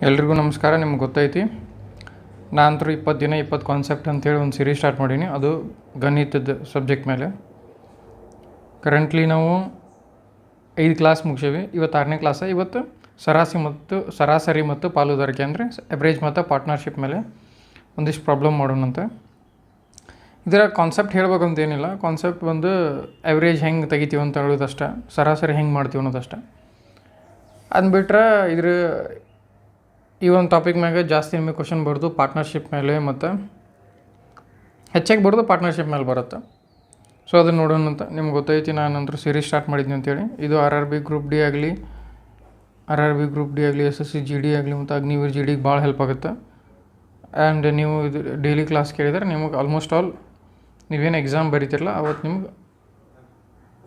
ಎಲ್ರಿಗೂ ನಮಸ್ಕಾರ. ನಿಮ್ಗೆ ಗೊತ್ತೈತಿ ನಾನಂತರೂ 20 ದಿನ 20 ಕಾನ್ಸೆಪ್ಟ್ ಅಂತೇಳಿ ಒಂದು ಸೀರೀಸ್ ಸ್ಟಾರ್ಟ್ ಮಾಡೀನಿ. ಅದು ಗಣಿತದ ಸಬ್ಜೆಕ್ಟ್ ಮೇಲೆ. ಕರೆಂಟ್ಲಿ ನಾವು 5 ಕ್ಲಾಸ್ ಮುಗಿಸೇವಿ. ಇವತ್ತು 6ನೇ ಕ್ಲಾಸ. ಇವತ್ತು ಸರಾಸರಿ ಮತ್ತು ಪಾಲುದಾರಿಕೆ ಅಂದರೆ ಎವ್ರೇಜ್ ಮತ್ತು ಪಾರ್ಟ್ನರ್ಶಿಪ್ ಮೇಲೆ ಒಂದಿಷ್ಟು ಪ್ರಾಬ್ಲಮ್ ಮಾಡೋಣಂತೆ. ಇದರ ಕಾನ್ಸೆಪ್ಟ್ ಹೇಳ್ಬೇಕಂತ ಏನಿಲ್ಲ. ಕಾನ್ಸೆಪ್ಟ್ ಬಂದು ಎವ್ರೇಜ್ ಹೆಂಗೆ ತೆಗಿತೀವಿ ಅಂತ ಹೇಳೋದಷ್ಟೇ, ಸರಾಸರಿ ಹೆಂಗೆ ಮಾಡ್ತೀವಿ ಅನ್ನೋದಷ್ಟೇ. ಅಂದ್ಬಿಟ್ರೆ ಈ ಒಂದು ಟಾಪಿಕ್ ಮ್ಯಾಗೆ ಜಾಸ್ತಿ ನಿಮಗೆ ಕ್ವಶನ್ ಬರೋದು ಪಾರ್ಟ್ನರ್ಶಿಪ್ ಮೇಲೆ ಮತ್ತು ಹೆಚ್ಚಾಗಿ ಬರೋದು ಪಾರ್ಟ್ನರ್ಶಿಪ್ ಮೇಲೆ ಬರುತ್ತೆ. ಸೊ ಅದನ್ನು ನೋಡೋಣ ಅಂತ. ನಿಮ್ಗೆ ಗೊತ್ತೈತಿ ನಾನಂತರೂ ಸೀರೀಸ್ ಸ್ಟಾರ್ಟ್ ಮಾಡಿದ್ನಿ ಅಂತೇಳಿ. ಇದು RRB ಗ್ರೂಪ್ ಡಿ ಆಗಲಿ SSC GD ಆಗಲಿ ಮತ್ತು ಅಗ್ನಿವೀರ್ GDಗೆ ಭಾಳ ಹೆಲ್ಪ್ ಆಗುತ್ತೆ. ಆ್ಯಂಡ್ ನೀವು ಇದು ಡೈಲಿ ಕ್ಲಾಸ್ ಕೇಳಿದರೆ ನಿಮಗೆ ಆಲ್ಮೋಸ್ಟ್ ಆಲ್ ನೀವೇನು ಎಕ್ಸಾಮ್ ಬರೀತಿರಲ್ಲ ಅವತ್ತು ನಿಮ್ಗೆ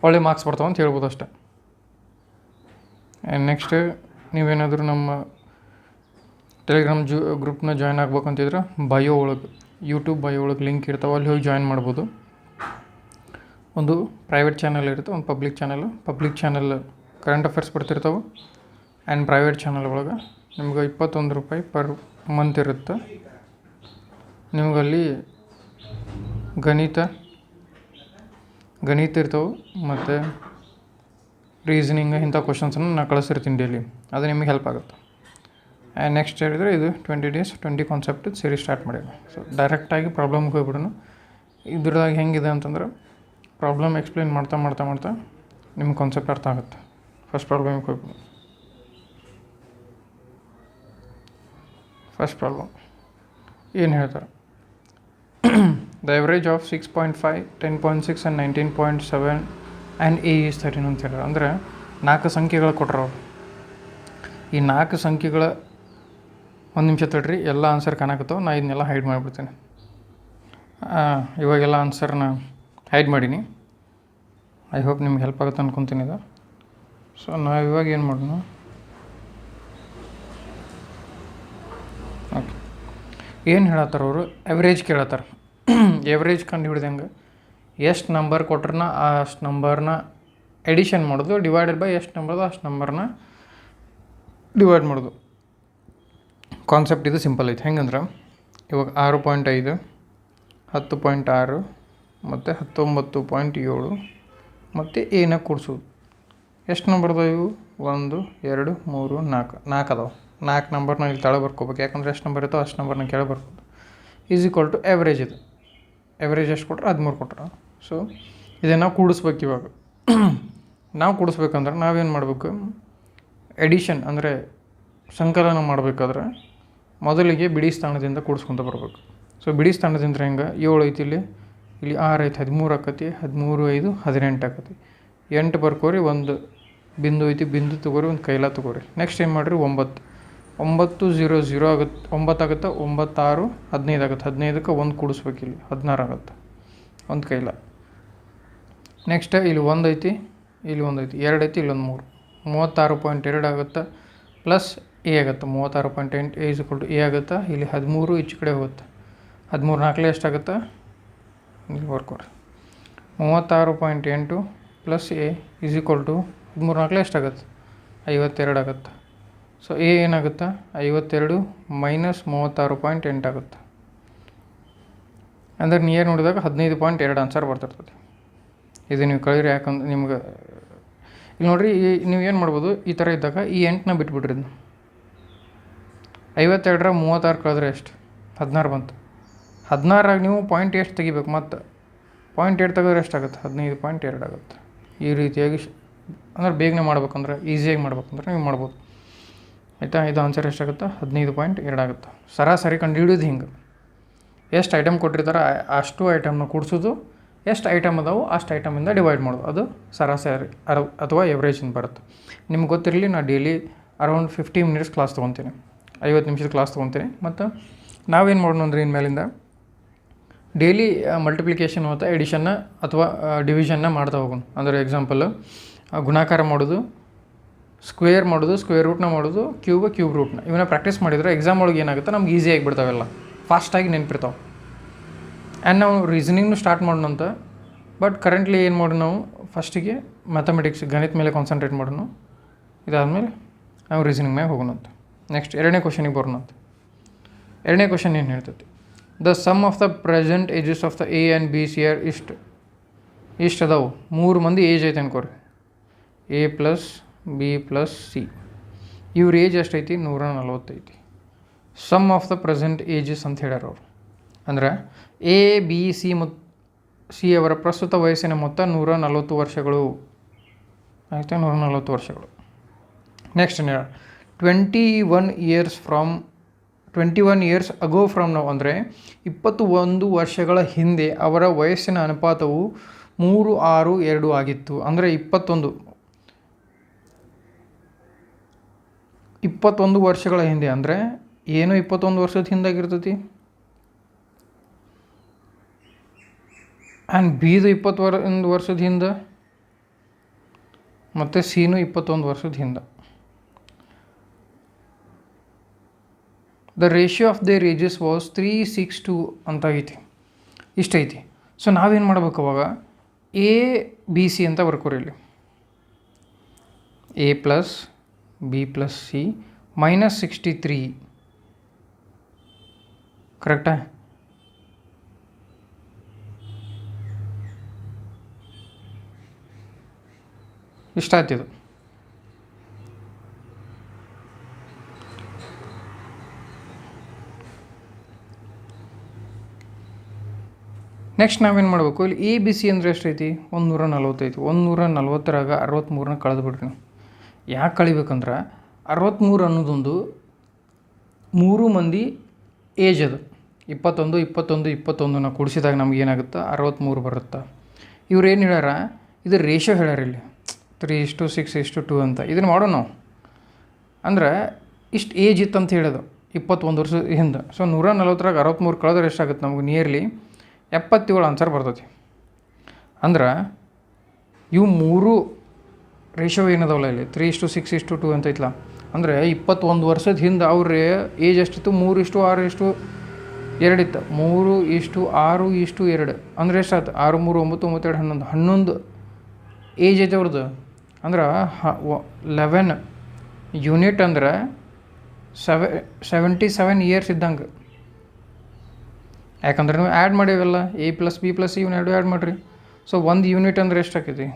ಒಳ್ಳೆ ಮಾರ್ಕ್ಸ್ ಬರ್ತಾವೆ ಅಂತ ಹೇಳ್ಬೋದು ಅಷ್ಟೆ. ಆ್ಯಂಡ್ ನೆಕ್ಸ್ಟ್ ನೀವೇನಾದರೂ ನಮ್ಮ ಟೆಲಿಗ್ರಾಮ್ ಗ್ರೂಪ್ನ ಜಾಯ್ನ್ ಆಗ್ಬೇಕಂತಿದ್ರೆ ಯೂಟ್ಯೂಬ್ ಬಯೋ ಒಳಗೆ ಲಿಂಕ್ ಇರ್ತಾವೆ, ಅಲ್ಲಿ ಹೋಗಿ ಜಾಯ್ನ್ ಮಾಡ್ಬೋದು. ಒಂದು ಪ್ರೈವೇಟ್ ಚಾನಲ್ ಇರುತ್ತೆ, ಒಂದು ಪಬ್ಲಿಕ್ ಚಾನಲ್ ಕರೆಂಟ್ ಅಫೇರ್ಸ್ ಬರ್ತಿರ್ತಾವೆ. ಆ್ಯಂಡ್ ಪ್ರೈವೇಟ್ ಚಾನಲ್ ಒಳಗೆ ನಿಮ್ಗೆ 21 ರೂಪಾಯಿ ಪರ್ ಮಂತ್ ಇರುತ್ತೆ. ನಿಮಗಲ್ಲಿ ಗಣಿತ ಇರ್ತವೆ ಮತ್ತು ರೀಸನಿಂಗ್ ಇಂಥ ಕ್ವಶನ್ಸನ್ನು ನಾನು ಕಳಿಸಿರ್ತೀನಿ ಡೈಲಿ. ಅದು ನಿಮಗೆ ಹೆಲ್ಪ್ ಆಗುತ್ತೆ. ಆ್ಯಂಡ್ ನೆಕ್ಸ್ಟ್ ಹೇಳಿದರೆ ಇದು 20 days 20 ಕಾನ್ಸೆಪ್ಟ್ ಸೀರೀಸ್ ಸ್ಟಾರ್ಟ್ ಮಾಡೀನಿ. ಸೊ ಡೈರೆಕ್ಟಾಗಿ ಪ್ರಾಬ್ಲಮ್ಗೆ ಹೋಗ್ಬಿಡೋಣ. ಇದ್ರದಾಗ ಹೆಂಗಿದೆ ಅಂತಂದ್ರೆ ಪ್ರಾಬ್ಲಮ್ ಎಕ್ಸ್ಪ್ಲೇನ್ ಮಾಡ್ತಾ ನಿಮ್ಗೆ ಕಾನ್ಸೆಪ್ಟ್ ಅರ್ಥ ಆಗುತ್ತೆ. ಫಸ್ಟ್ ಪ್ರಾಬ್ಲಮ್ಗೆ ಹೋಗ್ಬಿಡೋಣ. ಫಸ್ಟ್ ಪ್ರಾಬ್ಲಮ್ ಏನು ಹೇಳ್ತಾರೆ? The average of 6.5, 10.6 and 19.7 and A is 13 ಅಂತ ಹೇಳ್ಯಾರ. ಅಂದರೆ 4 ಸಂಖ್ಯೆಗಳು ಕೊಟ್ಟರು ಅವರು. ಈ 4 ಸಂಖ್ಯೆಗಳ ಒಂದು ನಿಮಿಷ ತಡ್ರಿ, ಎಲ್ಲ ಆನ್ಸರ್ ಕಾಣಕತ್ತವೆ. ನಾನು ಇದನ್ನೆಲ್ಲ ಹೈಡ್ ಮಾಡಿಬಿಡ್ತೀನಿ. ಇವಾಗೆಲ್ಲ ಆನ್ಸರ್ನ ಹೈಡ್ ಮಾಡೀನಿ. ಐ ಹೋಪ್ ನಿಮ್ಗೆ ಹೆಲ್ಪ್ ಆಗುತ್ತೆ ಅನ್ಕೊತೀನಿ ಇದು. ಸೊ ನಾವು ಇವಾಗ ಏನು ಮಾಡೋಣ? ಓಕೆ, ಏನು ಹೇಳತ್ತಾರ ಅವರು? ಎವ್ರೇಜ್ ಕೇಳತ್ತಾರ. ಎವ್ರೇಜ್ ಕಂಡು ಹಿಡ್ದಂಗೆ ಎಷ್ಟು ನಂಬರ್ ಕೊಟ್ರನ್ನ ಅಷ್ಟು ನಂಬರ್ನ ಎಡಿಷನ್ ಮಾಡೋದು, ಡಿವೈಡೆಡ್ ಬೈ ಎಷ್ಟು ನಂಬರ್ದು ಅಷ್ಟು ನಂಬರ್ನ ಡಿವೈಡ್ ಮಾಡೋದು. ಕಾನ್ಸೆಪ್ಟ್ ಇದು ಸಿಂಪಲ್ ಐತೆ. ಹೆಂಗಂದ್ರೆ ಇವಾಗ 6.5, 10.6 ಮತ್ತು 19.7 ಮತ್ತು ಏನ ಕೂಡಿಸೋದು. ಎಷ್ಟು ನಂಬರ್ದು ಇವು? 1, 2, 3, 4 ಅದಾವೆ. 4 ನಂಬರ್ನ ಇಲ್ಲಿ ತಳ ಬರ್ಕೋಬೇಕು. ಯಾಕಂದ್ರೆ ಎಷ್ಟು ನಂಬರ್ ಇರ್ತೋ ಅಷ್ಟು ನಂಬರ್ನ ಕೆಳಗೆ ಬರ್ಬೋದು. Is equal to average. ಇದು ಎವ್ರೇಜ್ ಎಷ್ಟು ಕೊಟ್ಟರೆ 13 ಕೊಟ್ಟರೆ. ಸೊ ಇದನ್ನು ನಾವು ಕೂಡಿಸ್ಬೇಕು. ಇವಾಗ ನಾವು ಕೂಡಿಸ್ಬೇಕಂದ್ರೆ ನಾವೇನು ಮಾಡಬೇಕು? ಎಡಿಷನ್ ಅಂದರೆ ಸಂಕಲನ ಮಾಡಬೇಕಾದ್ರೆ ಮೊದಲಿಗೆ ಬಿಡಿ ಸ್ಥಾನದಿಂದ ಕೂಡಿಸ್ಕೊತ ಬರಬೇಕು. ಸೊ ಬಿಡಿ ಸ್ಥಾನದಿಂದ ಹೆಂಗೆ? 7 ಐತಿ, ಇಲ್ಲಿ 6 ಐತಿ, 13 ಆಕತಿ, 13, 5, 18 ಆಕತಿ. 8 ಬರ್ಕೋರಿ, ಒಂದು ಬಿಂದು ಐತಿ, ಬಿಂದು ತಗೋರಿ, ಒಂದು ಕೈಲ ತಗೋರಿ. ನೆಕ್ಸ್ಟ್ ಏನು ಮಾಡಿರಿ? 9, 0, 0 ಆಗುತ್ತೆ, 9 ಆಗುತ್ತೆ, 9, 6, 15 ಆಗುತ್ತೆ. 15ಕ್ಕೆ 1 ಕೂಡಿಸ್ಬೇಕು, ಇಲ್ಲಿ 16 ಆಗುತ್ತೆ, ಒಂದು ಕೈಲ. ನೆಕ್ಸ್ಟ್ ಇಲ್ಲಿ 1 ಐತಿ, ಇಲ್ಲಿ 1 ಐತಿ, 2 ಐತಿ, ಇಲ್ಲೊಂದು 3, 36.2 ಆಗುತ್ತೆ. ಪ್ಲಸ್ A ಆಗುತ್ತೆ, 36.8 A is equal to A ಆಗುತ್ತೆ. ಇಲ್ಲಿ 13 ಈಚೆ ಕಡೆ ಹೋಗುತ್ತೆ. 13 4 ಎಷ್ಟಾಗುತ್ತೆ? ಇಲ್ಲಿ ಬರ್ಕೋರಿ. 36.8 plus A is equal to 13 4 ಎಷ್ಟಾಗುತ್ತೆ? 52 ಆಗುತ್ತೆ. ಸೊ A ಏನಾಗುತ್ತೆ? 52 ಮೈನಸ್ 36.8 ಆಗುತ್ತೆ. ಅಂದರೆ ನಿಯರ್ ನೋಡಿದಾಗ 15.2 ಆನ್ಸರ್ ಬರ್ತಿರ್ತದೆ. ಇದು ನೀವು ಕಳೀರಿ. ಯಾಕಂದ್ರೆ ನಿಮ್ಗೆ ಇಲ್ಲಿ ನೋಡಿರಿ, ನೀವು ಏನು ಮಾಡ್ಬೋದು? ಈ ಥರ ಇದ್ದಾಗ ಈ 8ನ ಬಿಟ್ಬಿಡ್ರಿ. 52ರ 36 ಕಳೆದ್ರೆ ಎಷ್ಟು? 16 ಬಂತು. 16ರಾಗ ನೀವು ಪಾಯಿಂಟ್ ಎಷ್ಟು ತೆಗಿಬೇಕು? ಮತ್ತು 0.8 ತೆಗೆದ್ರೆ ಎಷ್ಟಾಗುತ್ತೆ? 15.2 ಆಗುತ್ತೆ. ಈ ರೀತಿಯಾಗಿ ಅಂದ್ರೆ ಬೇಗನೆ ಮಾಡ್ಬೇಕಂದ್ರೆ, ಈಸಿಯಾಗಿ ಮಾಡ್ಬೇಕಂದ್ರೆ ನೀವು ಮಾಡ್ಬೋದು. ಆಯಿತಾ? ಇದು ಆನ್ಸರ್ ಎಷ್ಟಾಗುತ್ತೆ? 15.2 ಆಗುತ್ತೆ. ಸರಾಸರಿ ಕಂಡು ಹಿಡಿಯೋದು ಹಿಂಗೆ. ಎಷ್ಟು ಐಟಮ್ ಕೊಟ್ಟಿರ್ತಾರೆ ಅಷ್ಟು ಐಟಮ್ನ ಕೂಡಿಸೋದು, ಎಷ್ಟು ಐಟಮ್ ಅದಾವೆ ಅಷ್ಟು ಐಟಮಿಂದ ಡಿವೈಡ್ ಮಾಡೋದು. ಅದು ಸರಾಸರಿ ಅಥವಾ ಎವ್ರೇಜಿಂದ ಬರುತ್ತೆ. ನಿಮ್ಗೆ ಗೊತ್ತಿರಲಿ, ನಾನು ಡೈಲಿ ಅರೌಂಡ್ 15 minutes ಕ್ಲಾಸ್ ತೊಗೊತೀನಿ, 50 ನಿಮಿಷದ ಕ್ಲಾಸ್ ತೊಗೊತೀನಿ. ಮತ್ತು ನಾವೇನು ಮಾಡೋಣ ಅಂದರೆ ಇನ್ಮೇಲಿಂದ ಡೈಲಿ ಮಲ್ಟಿಪ್ಲಿಕೇಶನ್ ಮತ್ತು ಎಡಿಷನ್ನ ಅಥವಾ ಡಿವಿಷನ್ನ ಮಾಡ್ತಾ ಹೋಗೋಣ. ಅಂದರೆ ಎಕ್ಸಾಂಪಲ್ ಗುಣಾಕಾರ ಮಾಡೋದು, ಸ್ಕ್ವೇರ್ ಮಾಡೋದು, ಸ್ಕ್ವೇರ್ ರೂಟ್ನ ಮಾಡೋದು, ಕ್ಯೂಬ್ ರೂಟ್ನ ಇವನ್ನ ಪ್ರಾಕ್ಟೀಸ್ ಮಾಡಿದರೆ ಎಕ್ಸಾಮ್ ಒಳಗೆ ಏನಾಗುತ್ತೆ? ನಮ್ಗೆ ಈಸಿಯಾಗಿ ಬಿಡ್ತಾವೆಲ್ಲ, ಫಾಸ್ಟಾಗಿ ನೆನಪಿರ್ತಾವೆ. ಆ್ಯಂಡ್ ನಾವು ರೀಸನಿಂಗ್ನು ಸ್ಟಾರ್ಟ್ ಮಾಡೋಣಂತ. ಬಟ್ ಕರೆಂಟ್ಲಿ ಏನು ಮಾಡೋಣ? ನಾವು ಫಸ್ಟಿಗೆ ಮ್ಯಾಥಮೆಟಿಕ್ಸ್ ಗಣಿತ ಮೇಲೆ ಕಾನ್ಸಂಟ್ರೇಟ್ ಮಾಡೋಣ. ಇದಾದಮೇಲೆ ನಾವು ರೀಸನಿಂಗ್ ಮ್ಯಾಗೆ ಹೋಗೋಣ ಅಂತ. ನೆಕ್ಸ್ಟ್ ಎರಡನೇ ಕ್ವಶನಿಗೆ ಬರೋಣಂತ. ಎರಡನೇ ಕ್ವಶನ್ ಏನು ಹೇಳ್ತೈತಿ, the sum of the present ages of the A and B C are ಇಷ್ಟು ಅದಾವು. 3 ಮಂದಿ ಏಜ್ ಐತೆ ಅನ್ಕೋರಿ, A plus B plus C. ಇವ್ರ ಏಜ್ ಎಷ್ಟೈತಿ? 140 ಐತಿ. Sum of the present ages ಅಂತ ಹೇಳ್ಯಾರ ಅವರು. ಅಂದ್ರೆ ಎ ಬಿ ಸಿ ಮತ್ತು ಸಿ ಅವರ ಪ್ರಸ್ತುತ ವಯಸ್ಸಿನ ಮೊತ್ತ 140 ವರ್ಷಗಳು ಆಯಿತಾ, 140 ವರ್ಷಗಳು. ನೆಕ್ಸ್ಟ್ ಏನು ಹೇಳ, 21 ಇಯರ್ಸ್ ಅಗೋ ಫ್ರಮ್ ನೌ, ಅಂದರೆ 21 ವರ್ಷಗಳ ಹಿಂದೆ ಅವರ ವಯಸ್ಸಿನ ಅನುಪಾತವು 3:6:2 ಆಗಿತ್ತು. ಅಂದರೆ 21 ವರ್ಷಗಳ ಹಿಂದೆ ಅಂದರೆ ಏನು 21 ವರ್ಷದ ಹಿಂದಾಗಿರ್ತೈತಿ, ಆ್ಯಂಡ್ ಬಿದು 21 ವರ್ಷದ ಹಿಂದೆ ಮತ್ತು ಸಿನೂ 21 ವರ್ಷದ ಹಿಂದೆ. The ratio of their ages was 3:6:2 ಅಂತ ಐತಿ, ಇಷ್ಟೈತಿ. ಸೊ ನಾವೇನು ಮಾಡ್ಬೇಕು ಅವಾಗ, ಎ ಬಿ ಸಿ ಅಂತ ಬರ್ಕೋರಿ ಇಲ್ಲಿ, A plus B plus C -63, ಕರೆಕ್ಟಾ? ಇಷ್ಟ ಆಯ್ತಿದು. ನೆಕ್ಸ್ಟ್ ನಾವೇನು ಮಾಡಬೇಕು, ಇಲ್ಲಿ ಎ ಬಿ ಸಿ ಅಂದರೆ ಎಷ್ಟೈತಿ? 140 ಐತಿ. 140ರಾಗ 63ನ ಕಳೆದು ಬಿಡ್ರಿ ನೀವು. ಯಾಕೆ ಕಳಿಬೇಕಂದ್ರೆ 63 ಅನ್ನೋದೊಂದು 3 ಮಂದಿ ಏಜ್ ಅದು. 21 ಕೂಡಿಸಿದಾಗ ನಮ್ಗೆ ಏನಾಗುತ್ತೆ? 63 ಬರುತ್ತೆ. ಇವ್ರು ಏನು ಹೇಳ್ಯಾರ, ಇದು ರೇಷಿಯೋ ಹೇಳ್ಯಾರ ಇಲ್ಲಿ 3:6:2 ಅಂತ. ಇದನ್ನು ಮಾಡೋಣ ನಾವು. ಅಂದ್ರೆ ಇಷ್ಟು ಏಜ್ ಇತ್ತಂತ ಹೇಳೋದು 21 ವರ್ಷದ ಹಿಂದೆ. ಸೊ 140ರಾಗ 63 ಕಳೆದ್ರೆ ಎಷ್ಟಾಗುತ್ತೆ ನಮ್ಗೆ? ನಿಯರ್ಲಿ 77 ಆನ್ಸರ್ ಬರ್ತೈತಿ. ಅಂದ್ರೆ ಇವು 3 ರೇಷಿಯೋ ಏನದವಲ್ಲ ಇಲ್ಲಿ 3:6:2 ಅಂತ ಐತಲ್ಲ, ಅಂದರೆ 21 ವರ್ಷದ ಹಿಂದೆ ಅವ್ರ ಏಜ್ ಎಷ್ಟಿತ್ತು? 3:6:2 ಇತ್ತು. 3:6:2 ಅಂದರೆ ಎಷ್ಟಾಯ್ತು? 6, 3, 9, 9, 2, 11 ಏಜ್ ಐತೆ ಅವ್ರದ್ದು. ಅಂದ್ರೆ 11 ಯೂನಿಟ್ ಅಂದ್ರೆ 77 ಇಯರ್ಸ್ ಇದ್ದಂಗೆ. ಯಾಕಂದ್ರೆ ನೀವು ಆ್ಯಡ್ ಮಾಡೀವಲ್ಲ, A plus B plus C ಇವನ್ನ 2 ಆ್ಯಡ್ ಮಾಡಿರಿ. ಸೊ 1 ಯೂನಿಟ್ ಅಂದರೆ ಎಷ್ಟಾಕೈತಿ?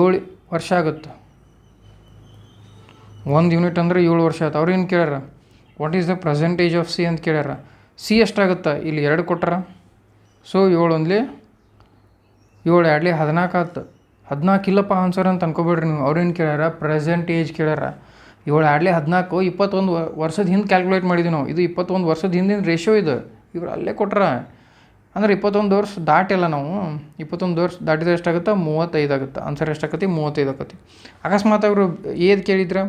7 ವರ್ಷ ಆಗುತ್ತೆ. 1 ಯೂನಿಟ್ ಅಂದರೆ 7 ವರ್ಷ ಆಯ್ತು. ಅವ್ರು ಏನು ಕೇಳ್ಯಾರ, what is the percentage of C ಅಂತ ಕೇಳ್ಯಾರ. ಸಿ ಎಷ್ಟಾಗುತ್ತೆ? ಇಲ್ಲಿ 2 ಕೊಟ್ಟಾರ. ಸೊ 7 ಒಂದ್ಲಿ 7 2 14 ಆಯ್ತು. 14 ಇಲ್ಲಪ್ಪ ಆನ್ಸರ್ ಅಂತ ಅನ್ಕೋಬೇಡ್ರಿ ನೀವು. ಅವ್ರೇನು ಕೇಳ್ಯಾರ? Present age ಕೇಳ್ಯಾರ. 7 2 14 21 ವರ್ಷದ ಹಿಂದೆ ಕ್ಯಾಲ್ಕುಲೇಟ್ ಮಾಡಿದ್ವಿ ನಾವು. ಇದು 21 ವರ್ಷದ ಹಿಂದಿನ ರೇಷಿಯೋ ಇದು. ಇವ್ರು ಅಲ್ಲೇ ಕೊಟ್ರ. ಅಂದ್ರೆ 21 ವರ್ಷ ದಾಟಿಲ್ಲ ನಾವು. 21 ವರ್ಷ ದಾಟಿದ್ರೆ ಎಷ್ಟಾಗುತ್ತೆ? 35 ಆಗುತ್ತೆ. ಆನ್ಸರ್ ಎಷ್ಟಾಗತ್ತೆ? 35 ಆಕತಿ. ಅಕಸ್ಮಾತ್ ಅವರು ಏದು ಕೇಳಿದ್ರೆ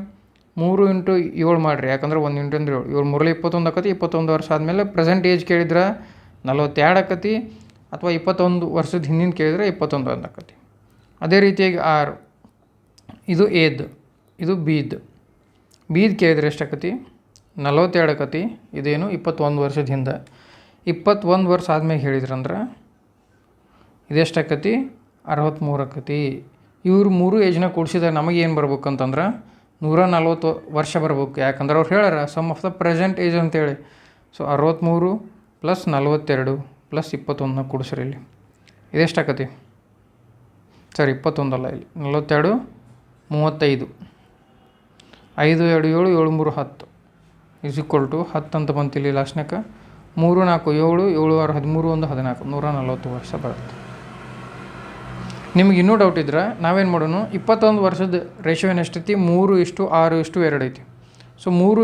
3 × 7 ಮಾಡಿರಿ. ಯಾಕಂದ್ರೆ 1 × 7 7 3 21 ಆಕತಿ. 21 ವರ್ಷ ಆದಮೇಲೆ ಪ್ರೆಸೆಂಟ್ ಏಜ್ ಕೇಳಿದ್ರೆ 42 ಆಕತಿ. ಅಥವಾ 21 ವರ್ಷದ ಹಿಂದಿನ ಕೇಳಿದ್ರೆ 21 ಆಕತಿ. ಅದೇ ರೀತಿಯಾಗಿ 6 ಇದು ಎದ್ದು, ಇದು ಬಿದ್ದು. ಕೇಳಿದ್ರೆ ಎಷ್ಟಾಕತಿ? 42 ಆಕತಿ. ಇದೇನು 21 ವರ್ಷದ ಹಿಂದೆ. 21 ವರ್ಷ ಆದ್ಮೇಲೆ ಹೇಳಿದ್ರಂದ್ರೆ ಇದೆಷ್ಟಾಕತಿ? 63 ಆಕತಿ. ಇವ್ರು 3 ಏಜ್ನ ಕೂಡಿಸಿದಾಗ ನಮಗೆ ಏನು ಬರ್ಬೇಕಂತಂದ್ರೆ 140 ವರ್ಷ ಬರ್ಬೇಕು. ಯಾಕಂದ್ರೆ ಅವ್ರು ಹೇಳ್ಯಾರ sum of the present age ಅಂತೇಳಿ. ಸೊ 63 + 42 + 21ನ ಕೂಡಿಸ್ರಿ ಇಲ್ಲಿ. ಇದೆಷ್ಟಾಕತಿ? ಸರಿ 21 ಅಲ್ಲ, ಇಲ್ಲಿ 42 35 5 2 7 7 3 10 = 10 ಅಂತ ಬಂತು ಇಲ್ಲಿ ಲಾಸ್ಟ್ನಾಗ. 3 4 7 7 6 13 1 14 140 ವರ್ಷ ಬರುತ್ತೆ. ನಿಮ್ಗೆ ಇನ್ನೂ ಡೌಟ್ ಇದ್ರೆ ನಾವೇನು ಮಾಡೋಣ, 21 ವರ್ಷದ ರೇಷಿಯೋ ಎಷ್ಟೈತಿ? 3:6:2 ಐತಿ. ಸೊ 3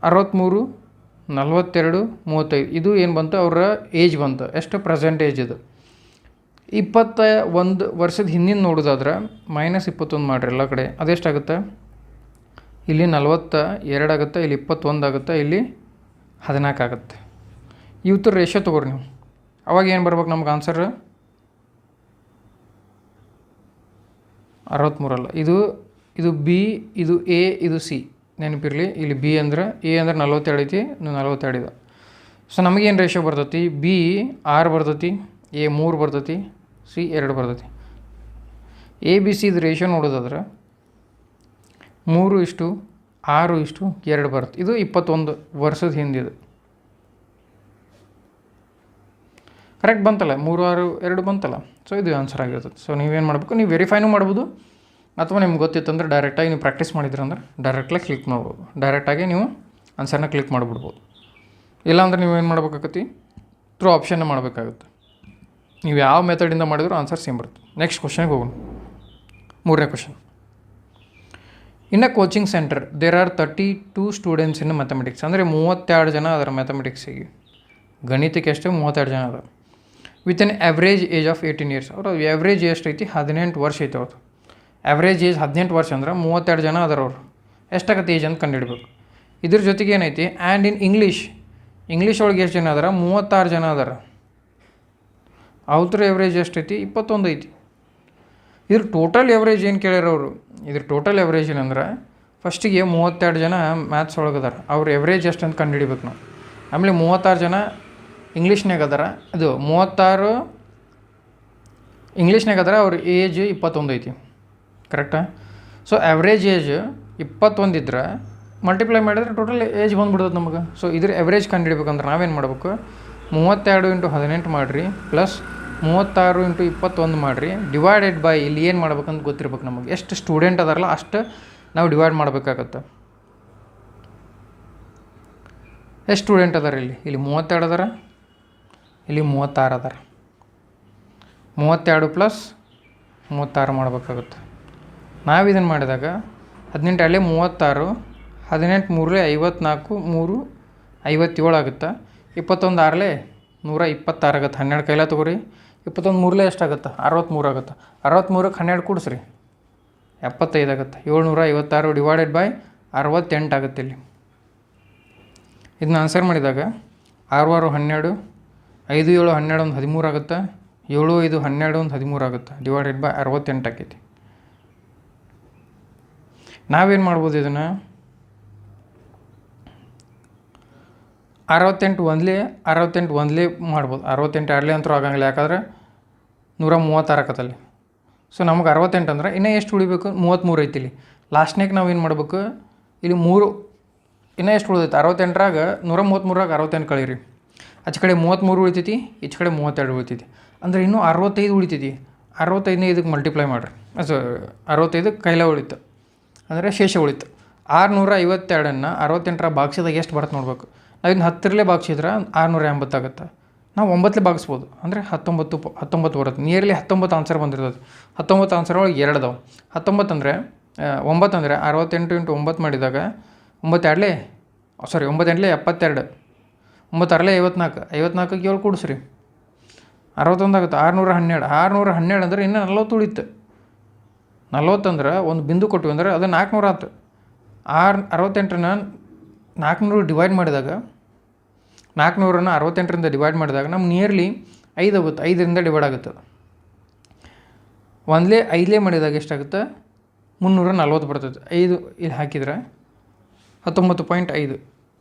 63 42 35 ಇದು ಏನು ಬಂತು? ಅವರ ಏಜ್ ಬಂತು. ಎಷ್ಟು? ಪ್ರೆಸೆಂಟ್ ಏಜ್ ಇದು. 21 ವರ್ಷದ ಹಿಂದಿನ ನೋಡೋದಾದ್ರೆ -21 ಮಾಡಿರಿ ಎಲ್ಲ ಕಡೆ. ಅದೆಷ್ಟಾಗುತ್ತೆ? ಇಲ್ಲಿ 42 ಆಗುತ್ತೆ, ಇಲ್ಲಿ 21 ಆಗುತ್ತೆ, ಇಲ್ಲಿ 14 ಆಗುತ್ತೆ. ಇವತ್ತು ರೇಷಿಯೋ ತೊಗೊರಿ ನೀವು. ಅವಾಗ ಏನು ಬರ್ಬೇಕು ನಮ್ಗೆ ಆನ್ಸರ್? 63 ಅಲ್ಲ, ಇದು ಬಿ, ಇದು ಎ, ಇದು ಸಿ. ನೆನಪಿರಲಿ, ಇಲ್ಲಿ ಬಿ ಅಂದ್ರೆ ಎ ಅಂದ್ರೆ 42 ಐತಿ, 42 ಇದೆ. ಸೊ ನಮಗೇನು ರೇಷಿಯೋ ಬರ್ತೈತಿ? ಬಿ 6 ಬರ್ತೈತಿ, ಎ 3 ಬರ್ತೈತಿ, ಸಿ 2 ಬರ್ತೈತಿ. ಎ ಬಿ ಸಿ ಇದು ರೇಷಿಯೋ ನೋಡೋದಾದ್ರೆ 3:6 6:2 ಬರುತ್ತೆ. ಇದು 21 ವರ್ಷದ ಹಿಂದಿದು. ಕರೆಕ್ಟ್ ಬಂತಲ್ಲ, 3, 6, 2 ಬಂತಲ್ಲ. ಸೊ ಇದು ಆನ್ಸರ್ ಆಗಿರ್ತದೆ. ಸೊ ನೀವೇನು ಮಾಡಬೇಕು, ನೀವು ವೆರಿಫೈನೂ ಮಾಡ್ಬೋದು, ಅಥವಾ ನಿಮ್ಗೆ ಗೊತ್ತಿತ್ತಂದ್ರೆ ಡೈರೆಕ್ಟಾಗಿ ನೀವು ಪ್ರಾಕ್ಟೀಸ್ ಮಾಡಿದ್ರಂದ್ರೆ ಡೈರೆಕ್ಟಾಗಿ ಕ್ಲಿಕ್ ಮಾಡ್ಬೋದು. ಡೈರೆಕ್ಟಾಗಿ ನೀವು ಆನ್ಸರ್ನ ಕ್ಲಿಕ್ ಮಾಡಿಬಿಡ್ಬೋದು. ಇಲ್ಲಾಂದ್ರೆ ನೀವೇನು ಮಾಡ್ಬೇಕಾಗತ್ತೆ, ಥ್ರೂ ಆಪ್ಷನ್ನ ಮಾಡಬೇಕಾಗುತ್ತೆ. ನೀವು ಯಾವ ಮೆಥಡಿಂದ ಮಾಡಿದ್ರು ಆನ್ಸರ್ ಸೇಮ್ ಬರುತ್ತೆ. ನೆಕ್ಸ್ಟ್ ಕ್ವಶನ್ಗೆ ಹೋಗೋಣ. 3ನೇ question. In a coaching centre there are 32 students in mathematics. ಅಂದರೆ 32 ಜನ ಅದರ ಮ್ಯಾಥಮೆಟಿಕ್ಸಿಗೆ. ಗಣಿತಕ್ಕೆ ಎಷ್ಟು 32 ಜನ ಅದ. With N average age of 18 years. ಅವ್ರು ಆವ್ರೇಜ್ ಎಷ್ಟೈತಿ 18 ವರ್ಷ ಐತೆ ಅವ್ರು. ಆವ್ರೇಜ್ ಏಜ್ 18 ವರ್ಷ ಅಂದ್ರೆ 32 ಜನ ಅದಾರ ಅವ್ರು. ಎಷ್ಟಾಗತ್ತೆ ಏಜ್ ಅಂತ ಕಂಡುಹಿಡ್ಬೇಕು. ಇದ್ರ ಜೊತೆಗೆ ಏನೈತಿ, ಆ್ಯಂಡ್ ಇನ್ ಇಂಗ್ಲೀಷ್ ಒಳಗೆ ಎಷ್ಟು ಜನ ಅದಾರ, 36 ಜನ ಅದಾರ. ಅವ್ರ ಎವ್ರೇಜ್ ಎಷ್ಟೈತಿ 21 ಐತಿ. ಇದ್ರ ಟೋಟಲ್ ಎವ್ರೇಜ್ ಏನು ಕೇಳ್ಯಾರ ಅವರು. ಇದ್ರ ಟೋಟಲ್ ಎವ್ರೇಜ್ ಏನಂದ್ರೆ ಫಸ್ಟಿಗೆ 32 ಜನ ಮ್ಯಾಥ್ಸ್ ಒಳಗೆ ಅದಾರ. ಅವ್ರ ಎವ್ರೇಜ್ ಎಷ್ಟು ಅಂತ ಕಂಡುಹಿಡಿಬೇಕು ನಾವು. ಆಮೇಲೆ 36 ಜನ ಇಂಗ್ಲೀಷ್ನಾಗ ಅದಾರ. ಇದು 36 ಇಂಗ್ಲೀಷ್ನಾಗ ಅದಾರ. ಅವ್ರ ಏಜ್ 21 ಐತಿ. ಕರೆಕ್ಟಾ? ಸೊ ಆವ್ರೇಜ್ ಏಜ್ 21 ಇದ್ರೆ ಮಲ್ಟಿಪ್ಲೈ ಮಾಡಿದ್ರೆ ಟೋಟಲ್ ಏಜ್ ಬಂದುಬಿಡ್ತದೆ ನಮಗೆ. ಸೊ ಇದ್ರ ಎವ್ರೇಜ್ ಕಂಡುಹಿಡ್ಬೇಕಂದ್ರೆ ನಾವೇನು ಮಾಡಬೇಕು, 32 × 18 ಮಾಡಿರಿ, ಪ್ಲಸ್ 36 × 21 ಮಾಡಿರಿ, ಡಿವೈಡೆಡ್ ಬೈ ಇಲ್ಲಿ ಏನು ಮಾಡ್ಬೇಕಂತ ಗೊತ್ತಿರ್ಬೇಕು ನಮಗೆ. ಎಷ್ಟು ಸ್ಟೂಡೆಂಟ್ ಅದಾರಲ್ಲ ಅಷ್ಟು ನಾವು ಡಿವೈಡ್ ಮಾಡಬೇಕಾಗತ್ತೆ. ಎಷ್ಟು ಸ್ಟೂಡೆಂಟ್ ಅದಾರ ಇಲ್ಲಿ 32 ಅದಾರ, ಇಲ್ಲಿ 36 ಅದಾರ. 32 + 36 ಮಾಡಬೇಕಾಗುತ್ತೆ. ನಾವು ಇದನ್ನು ಮಾಡಿದಾಗ 18 × 36, 18 × 3 = 54, 3 57 ಆಗುತ್ತೆ. 21 × 6 = 126 ಆಗುತ್ತೆ. 12 ಕೈಲ ತೊಗೊರಿ. 21 3 ಎಷ್ಟಾಗುತ್ತೆ 63 ಆಗುತ್ತೆ. 63ಕ್ಕೆ 12 ಕೂಡಿಸ್ರಿ 75 ಆಗುತ್ತೆ. 756 ಡಿವೈಡೆಡ್ ಬೈ 68 ಆಗುತ್ತೆ. ಇಲ್ಲಿ ಇದನ್ನ ಆನ್ಸರ್ ಮಾಡಿದಾಗ 6 6 12, 5 7 12 ಒಂದು 13 ಆಗುತ್ತೆ. 7 5 12 ಒಂದು 13 ಆಗುತ್ತೆ. ಡಿವೈಡೆಡ್ ಬೈ 68 ಆಕೈತಿ. ನಾವೇನು ಮಾಡ್ಬೋದು, ಇದನ್ನು 68 ಒಂದಲೇ ಮಾಡ್ಬೋದು. 68 ಎರಡಲೇ ಅಂತೂ ಆಗಂಗಿಲ್ಲ, ಯಾಕಂದ್ರೆ 136 ಆಕತ್ತಲ್ಲಿ. ಸೊ ನಮಗೆ 68 ಅಂದ್ರೆ ಇನ್ನೂ ಎಷ್ಟು ಉಳಿಬೇಕು, 33 ಐತಿ. ಇಲ್ಲಿ ಲಾಸ್ಟ್ನೇಗೆ ನಾವು ಏನು ಮಾಡ್ಬೇಕು, ಇಲ್ಲಿ 3 ಇನ್ನೂ ಎಷ್ಟು ಉಳಿದೈತೆ 68ರಾಗ 133ರಾಗ 68 ಕಳೀರಿ. ಆಚೆ ಕಡೆ 33 ಉಳಿತೈತಿ, ಈಚೆ ಕಡೆ 32 ಉಳಿತೈತಿ. ಅಂದರೆ ಇನ್ನೂ 65 ಉಳಿತೈತಿ. 65ನೇ ಇದಕ್ಕೆ ಮಲ್ಟಿಪ್ಲೈ ಮಾಡಿರಿ. 65 ಕೈಲ ಉಳಿತು ಅಂದರೆ ಶೇಷ ಉಳಿತು. 652ಅನ್ನು 68ರ ಭಾಗಿಸಿದಾಗ ಎಷ್ಟು ಬರುತ್ತೆ ನೋಡ್ಬೇಕು. ನಾವು ಇನ್ನು 10ರಲ್ಲೇ ಭಾಗಿಸಿದ್ರೆ 680 ಆಗುತ್ತೆ. ನಾವು 9ಲೇ ಭಾಗಿಸ್ಬೋದು, ಅಂದರೆ 19 ಬರುತ್ತೆ. ನಿಯರ್ಲಿ 19 ಆನ್ಸರ್ ಬಂದಿರ್ತದೆ. 19 ಆನ್ಸರ್ ಒಳಗೆ 2 ಅದಾವೆ. 19 ಅಂದರೆ 9 ಅಂದರೆ 68 × 9 ಮಾಡಿದಾಗ 9 8 72, 9 6 54, 54ಕ್ಕೆ 7 ಕೂಡಿಸ್ರಿ 61 ಆಗುತ್ತೆ. 612 ಅಂದರೆ ಇನ್ನೂ 40 ಉಳಿತು. 40 ಅಂದ್ರೆ ಒಂದು ಬಿಂದು ಕೊಟ್ಟಿವಿ ಅಂದರೆ ಅದು 400 ಆಯ್ತು. 68ನ 400 ಡಿವೈಡ್ ಮಾಡಿದಾಗ 400ನ್ನು 68ರಿಂದ ಡಿವೈಡ್ ಮಾಡಿದಾಗ ನಮ್ಗೆ ನಿಯರ್ಲಿ 5 ಆಗುತ್ತೆ. 5ರಿಂದ ಡಿವೈಡ್ ಆಗುತ್ತೆ. 5ಲೇ ಮಾಡಿದಾಗ ಎಷ್ಟಾಗುತ್ತೆ 340 ಬರ್ತೈತೆ. 5 ಇಲ್ಲಿ ಹಾಕಿದ್ರೆ 19.5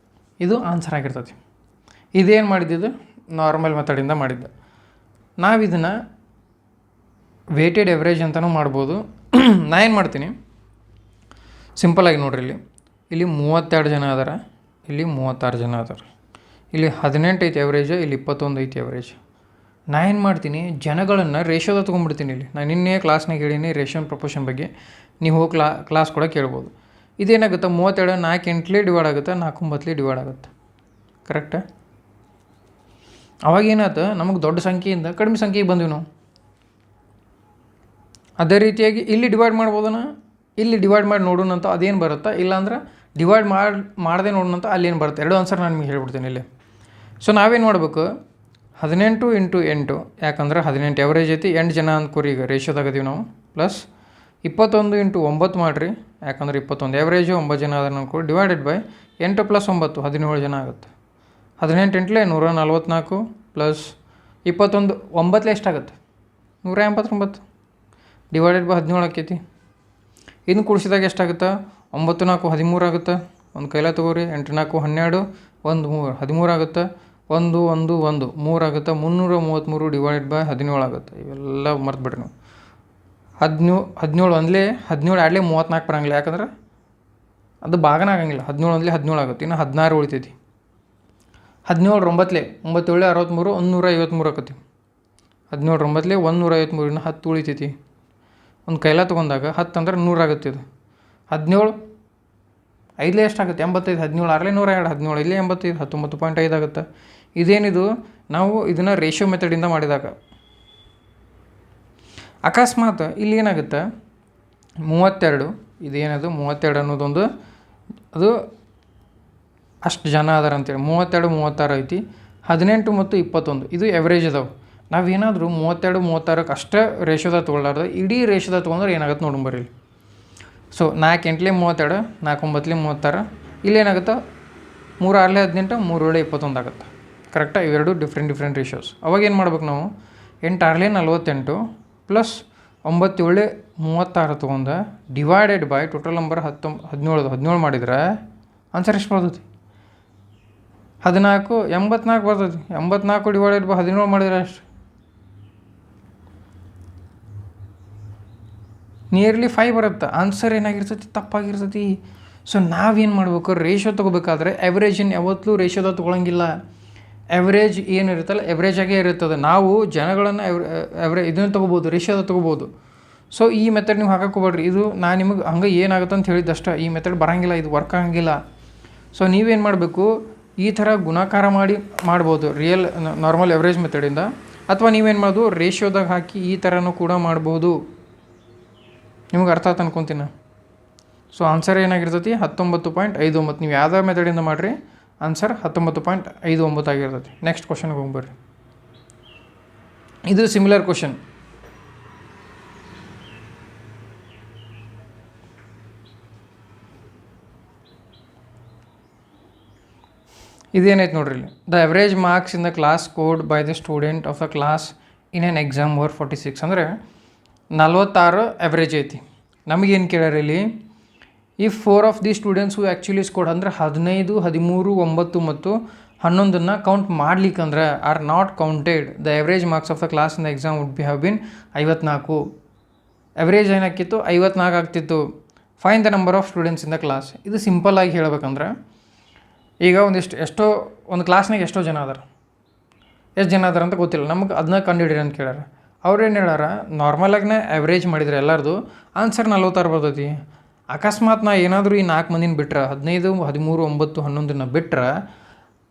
ಇದು ಆನ್ಸರ್ ಆಗಿರ್ತೈತಿ. ಇದೇನು ಮಾಡಿದ್ದು ನಾರ್ಮಲ್ ಮೆಥಡಿಂದ ಮಾಡಿದ್ದು. ನಾವು ಇದನ್ನು ವೇಟೆಡ್ ಎವ್ರೇಜ್ ಅಂತಲೂ ಮಾಡ್ಬೋದು. ನಾ ಏನು ಮಾಡ್ತೀನಿ, ಸಿಂಪಲಾಗಿ ನೋಡ್ರಿ. ಇಲ್ಲಿ 32 ಜನ ಅದಾರ, ಇಲ್ಲಿ 36 ಜನ ಅದಾರ. ಇಲ್ಲಿ 18 ಐತಿ ಎವ್ರೇಜ್, ಇಲ್ಲಿ 21 ಐತಿ ಎವ್ರೇಜ್. ನಾ ಏನು ಮಾಡ್ತೀನಿ, ಜನಗಳನ್ನು ರೇಷೋದ ತೊಗೊಂಡ್ಬಿಡ್ತೀನಿ. ಇಲ್ಲಿ ನಾನು ನಿನ್ನೆ ಕ್ಲಾಸ್ನಾಗ ಹೇಳೀನಿ ರೇಷನ್ ಪ್ರಪೋರ್ಷನ್ ಬಗ್ಗೆ. ನೀವು ಹೋಗಿ ಕ್ಲಾಸ್ ಕೂಡ ಕೇಳ್ಬೋದು. ಇದೇನಾಗುತ್ತೆ 32 4 8ಲೇ ಡಿವೈಡ್ ಆಗುತ್ತೆ, 4 9ಲೇ ಡಿವೈಡ್ ಆಗುತ್ತೆ. ಕರೆಕ್ಟಾ? ಅವಾಗೇನಾಯ್ತು, ನಮಗೆ ದೊಡ್ಡ ಸಂಖ್ಯೆಯಿಂದ ಕಡಿಮೆ ಸಂಖ್ಯೆಗೆ ಬಂದ್ವಿ ನಾವು. ಅದೇ ರೀತಿಯಾಗಿ ಇಲ್ಲಿ ಡಿವೈಡ್ ಮಾಡ್ಬೋದನ, ಇಲ್ಲಿ ಡಿವೈಡ್ ಮಾಡಿ ನೋಡೋಣಂತ ಅದೇನು ಬರುತ್ತಾ, ಇಲ್ಲಾಂದ್ರೆ ಡಿವೈಡ್ ಮಾಡದೆ ನೋಡೋಣಂತ ಅಲ್ಲೇನು ಬರುತ್ತೆ. 2 ಆನ್ಸರ್ ನಾನು ನಿಮಗೆ ಹೇಳ್ಬಿಡ್ತೀನಿ ಇಲ್ಲಿ. ಸೊ ನಾವೇನು ಮಾಡಬೇಕು, 18 × 8, ಯಾಕಂದ್ರೆ 18 ಎವರೇಜ್ ಐತಿ, 8 ಜನ ಅಂದ್ಕೋರಿ. ಈಗ ರೇಷೋದಾಗದೀವಿ ನಾವು. ಪ್ಲಸ್ 21 × 9 ಮಾಡಿರಿ, ಯಾಕಂದ್ರೆ 21 ಎವರೇಜು 9 ಜನ ಅದನ್ನು ಅನ್ಕೊಳ್ಳಿ. ಡಿವೈಡೆಡ್ ಬೈ 8 + 9 17 ಜನ ಆಗುತ್ತೆ. 18 8ಲೇ 144 ಪ್ಲಸ್ 21 9ಲೇ ಎಷ್ಟಾಗುತ್ತೆ 189 ಡಿವೈಡೆಡ್ ಬೈ 17 ಆಕೈತಿ. ಇನ್ನು ಕೂಡಿಸಿದಾಗ ಎಷ್ಟಾಗುತ್ತೆ 9 4 13 ಆಗುತ್ತೆ. ಒಂದು ಕೈಲ ತೊಗೋರಿ. 8 4 12, 1 3 13 ಆಗುತ್ತೆ. 1 1 1 3 ಆಗುತ್ತೆ. 333 ಡಿವೈಡೆಡ್ ಬೈ 17 ಆಗುತ್ತೆ. ಇವೆಲ್ಲ ಮರ್ತು ಬಿಡ್ರಿ ನೀವು. 17 ಒಂದಲೇ 17 ಎರಡಲೇ 34 ಬರಂಗಿಲ್ಲ, ಯಾಕಂದ್ರೆ ಅದು ಭಾಗನ ಆಗಂಗಿಲ್ಲ. 17 ಒಂದಲೇ 17 ಆಗುತ್ತೆ, ಇನ್ನು 16 ಉಳಿತೈತಿ. 17 9 9 63 153 ಆಕತಿ. 17 9 153 ಇನ್ನು 10 ಉಳಿತೈತಿ. ಒಂದು ಕೈಲ ತೊಗೊಂಡಾಗ 10 ಅಂದ್ರೆ 100 ಆಗುತ್ತೆ. ಇದು 17 5 ಎಷ್ಟಾಗುತ್ತೆ? 85. 17 6 102, 17 ಇಲ್ಲಿ 85, 19.5 ಆಗುತ್ತೆ. ಇದೇನಿದು? ನಾವು ಇದನ್ನು ರೇಷಿಯೋ ಮೆಥಡಿಂದ ಮಾಡಿದಾಗ. ಅಕಸ್ಮಾತ್ ಇಲ್ಲಿ ಏನಾಗುತ್ತೆ, 32 ಇದೇನದು 32 ಅನ್ನೋದೊಂದು ಅದು ಅಷ್ಟು ಜನ ಅದಾರ ಅಂತೇಳಿ 32 36 ಐತಿ. 18 ಮತ್ತು 21 ಇದು ಎವ್ರೇಜ್ ಅದಾವೆ. ನಾವೇನಾದರೂ 32 36ಕ್ಕೆ ಅಷ್ಟೇ ರೇಷೋದಾಗ ತೊಗೊಳ್ಳಾರ್ದು ಇಡೀ ರೇಷೋದಾಗ ತೊಗೊಂಡ್ರೆ ಏನಾಗುತ್ತೆ ನೋಡೋಣ ಬರ್ರಿ. ಸೊ 4 8 32, 4 9 36, ಇಲ್ಲೇನಾಗುತ್ತೆ 3 6 18, 3 7 21 ಆಗುತ್ತೆ. ಕರೆಕ್ಟಾಗಿ ಇವೆರಡು ಡಿಫ್ರೆಂಟ್ ರೇಷಿಯೋಸ್. ಅವಾಗ ಏನು ಮಾಡ್ಬೇಕು ನಾವು? 8 6 48 ಪ್ಲಸ್ 9 7 36 ತೊಗೊಂಡು ಡಿವೈಡೆಡ್ ಬೈ ಟೋಟಲ್ ನಂಬರ್ 17 ಮಾಡಿದ್ರೆ ಆನ್ಸರ್ ಎಷ್ಟು ಬರ್ತೈತಿ? 14 84 ಬರ್ತೈತಿ. 84 ಡಿವೈಡೆಡ್ ಬೈ 17 ಮಾಡಿದ್ರೆ ಅಷ್ಟು ನಿಯರ್ಲಿ 5 ಬರುತ್ತೆ. ಆನ್ಸರ್ ಏನಾಗಿರ್ತೈತಿ? ತಪ್ಪಾಗಿರ್ತೈತಿ. ಸೊ ನಾವೇನು ಮಾಡಬೇಕು? ರೇಷಿಯೋ ತೊಗೋಬೇಕಾದ್ರೆ ಎವ್ರೇಜನ್ನು ಯಾವತ್ತೂ ರೇಷಿಯೋದಾಗ ತೊಗೊಳಂಗಿಲ್ಲ. ಎವ್ರೇಜ್ ಏನಿರುತ್ತಲ್ಲ ಎವ್ರೇಜಾಗೇ ಇರುತ್ತದೆ. ನಾವು ಜನಗಳನ್ನು ಇದನ್ನು ತೊಗೋಬೋದು, ರೇಷಿಯೋದಾಗ ತೊಗೋಬೋದು. ಸೊ ಈ ಮೆಥಡ್ ನೀವು ಹಾಕಕ್ಕೆ ಹೋಗ್ಬೇಡ್ರಿ. ಇದು ನಾನು ನಿಮಗೆ ಹಂಗೆ ಏನಾಗುತ್ತೆ ಅಂತ ಹೇಳಿದ್ದಷ್ಟೇ. ಈ ಮೆಥಡ್ ಬರೋಂಗಿಲ್ಲ, ಇದು ವರ್ಕ್ ಆಗಂಗಿಲ್ಲ. ಸೊ ನೀವೇನು ಮಾಡಬೇಕು? ಈ ಥರ ಗುಣಾಕಾರ ಮಾಡ್ಬೋದು ರಿಯಲ್ ನಾರ್ಮಲ್ ಎವ್ರೇಜ್ ಮೆಥಡಿಂದ, ಅಥವಾ ನೀವೇನು ಮಾಡೋದು ರೇಷಿಯೋದಾಗ ಹಾಕಿ ಈ ಥರನೂ ಕೂಡ ಮಾಡ್ಬೋದು. ನಿಮಗೆ ಅರ್ಥ ಆಯ್ತು ಅನ್ಕೊತೀನಿ. ಸೊ ಆನ್ಸರ್ ಏನಾಗಿರ್ತೈತಿ? 19.59. ನೀವು ಯಾವ್ದಾವ ಮೆಥಡಿಂದ ಮಾಡಿರಿ ಆನ್ಸರ್ 19.59 ಆಗಿರ್ತೈತಿ. ನೆಕ್ಸ್ಟ್ ಕ್ವಶನ್ಗೆ ಹೋಗ್ಬರ್ರಿ. ಇದು ಸಿಮಿಲರ್ ಕ್ವಶನ್. ಇದೇನೈತೆ ನೋಡ್ರಿ ಇಲ್ಲಿ. The average marks in the class scored by the student of the class in an exam were 46. ಅಂದರೆ 46 ಎವ್ರೇಜ್ ಐತಿ. ನಮಗೇನು ಕೇಳ್ಯಾರ ಇಲ್ಲಿ? If 4 of the students who actually scored, ಅಂದರೆ 15 13 9 ಮತ್ತು 11 ಕೌಂಟ್ ಮಾಡ್ಲಿಕ್ಕಂದ್ರೆ are not counted, the average marks of the class in the exam would be have been 54. Average ಏನಾಕಿತ್ತು? 54 ಆಗ್ತಿತ್ತು. Fine the number of students in the class. ಇದು ಸಿಂಪಲ್ಲಾಗಿ ಹೇಳ್ಬೇಕಂದ್ರೆ, ಈಗ ಎಷ್ಟೋ ಒಂದು ಕ್ಲಾಸ್ನಾಗ ಎಷ್ಟೋ ಜನ ಅದಾರ, ಎಷ್ಟು ಜನ ಅದಾರ ಅಂತ ಗೊತ್ತಿಲ್ಲ ನಮಗೆ, ಅದನ್ನ ಕಂಡುಹಿಡಿರಿ ಅಂತ ಕೇಳ್ಯಾರ. ಅವ್ರೇನು ಹೇಳ್ಯಾರ? ನಾರ್ಮಲಾಗಿನೇ ಎವ್ರೇಜ್ ಮಾಡಿದ್ರೆ ಎಲ್ಲರದು ಆನ್ಸರ್ 46 ಬರ್ತೈತಿ. ಅಕಸ್ಮಾತ್ ನಾ ಏನಾದರೂ ಈ 4 ಮಂದಿನ ಬಿಟ್ರೆ, 15 13 9 11 ಬಿಟ್ರೆ,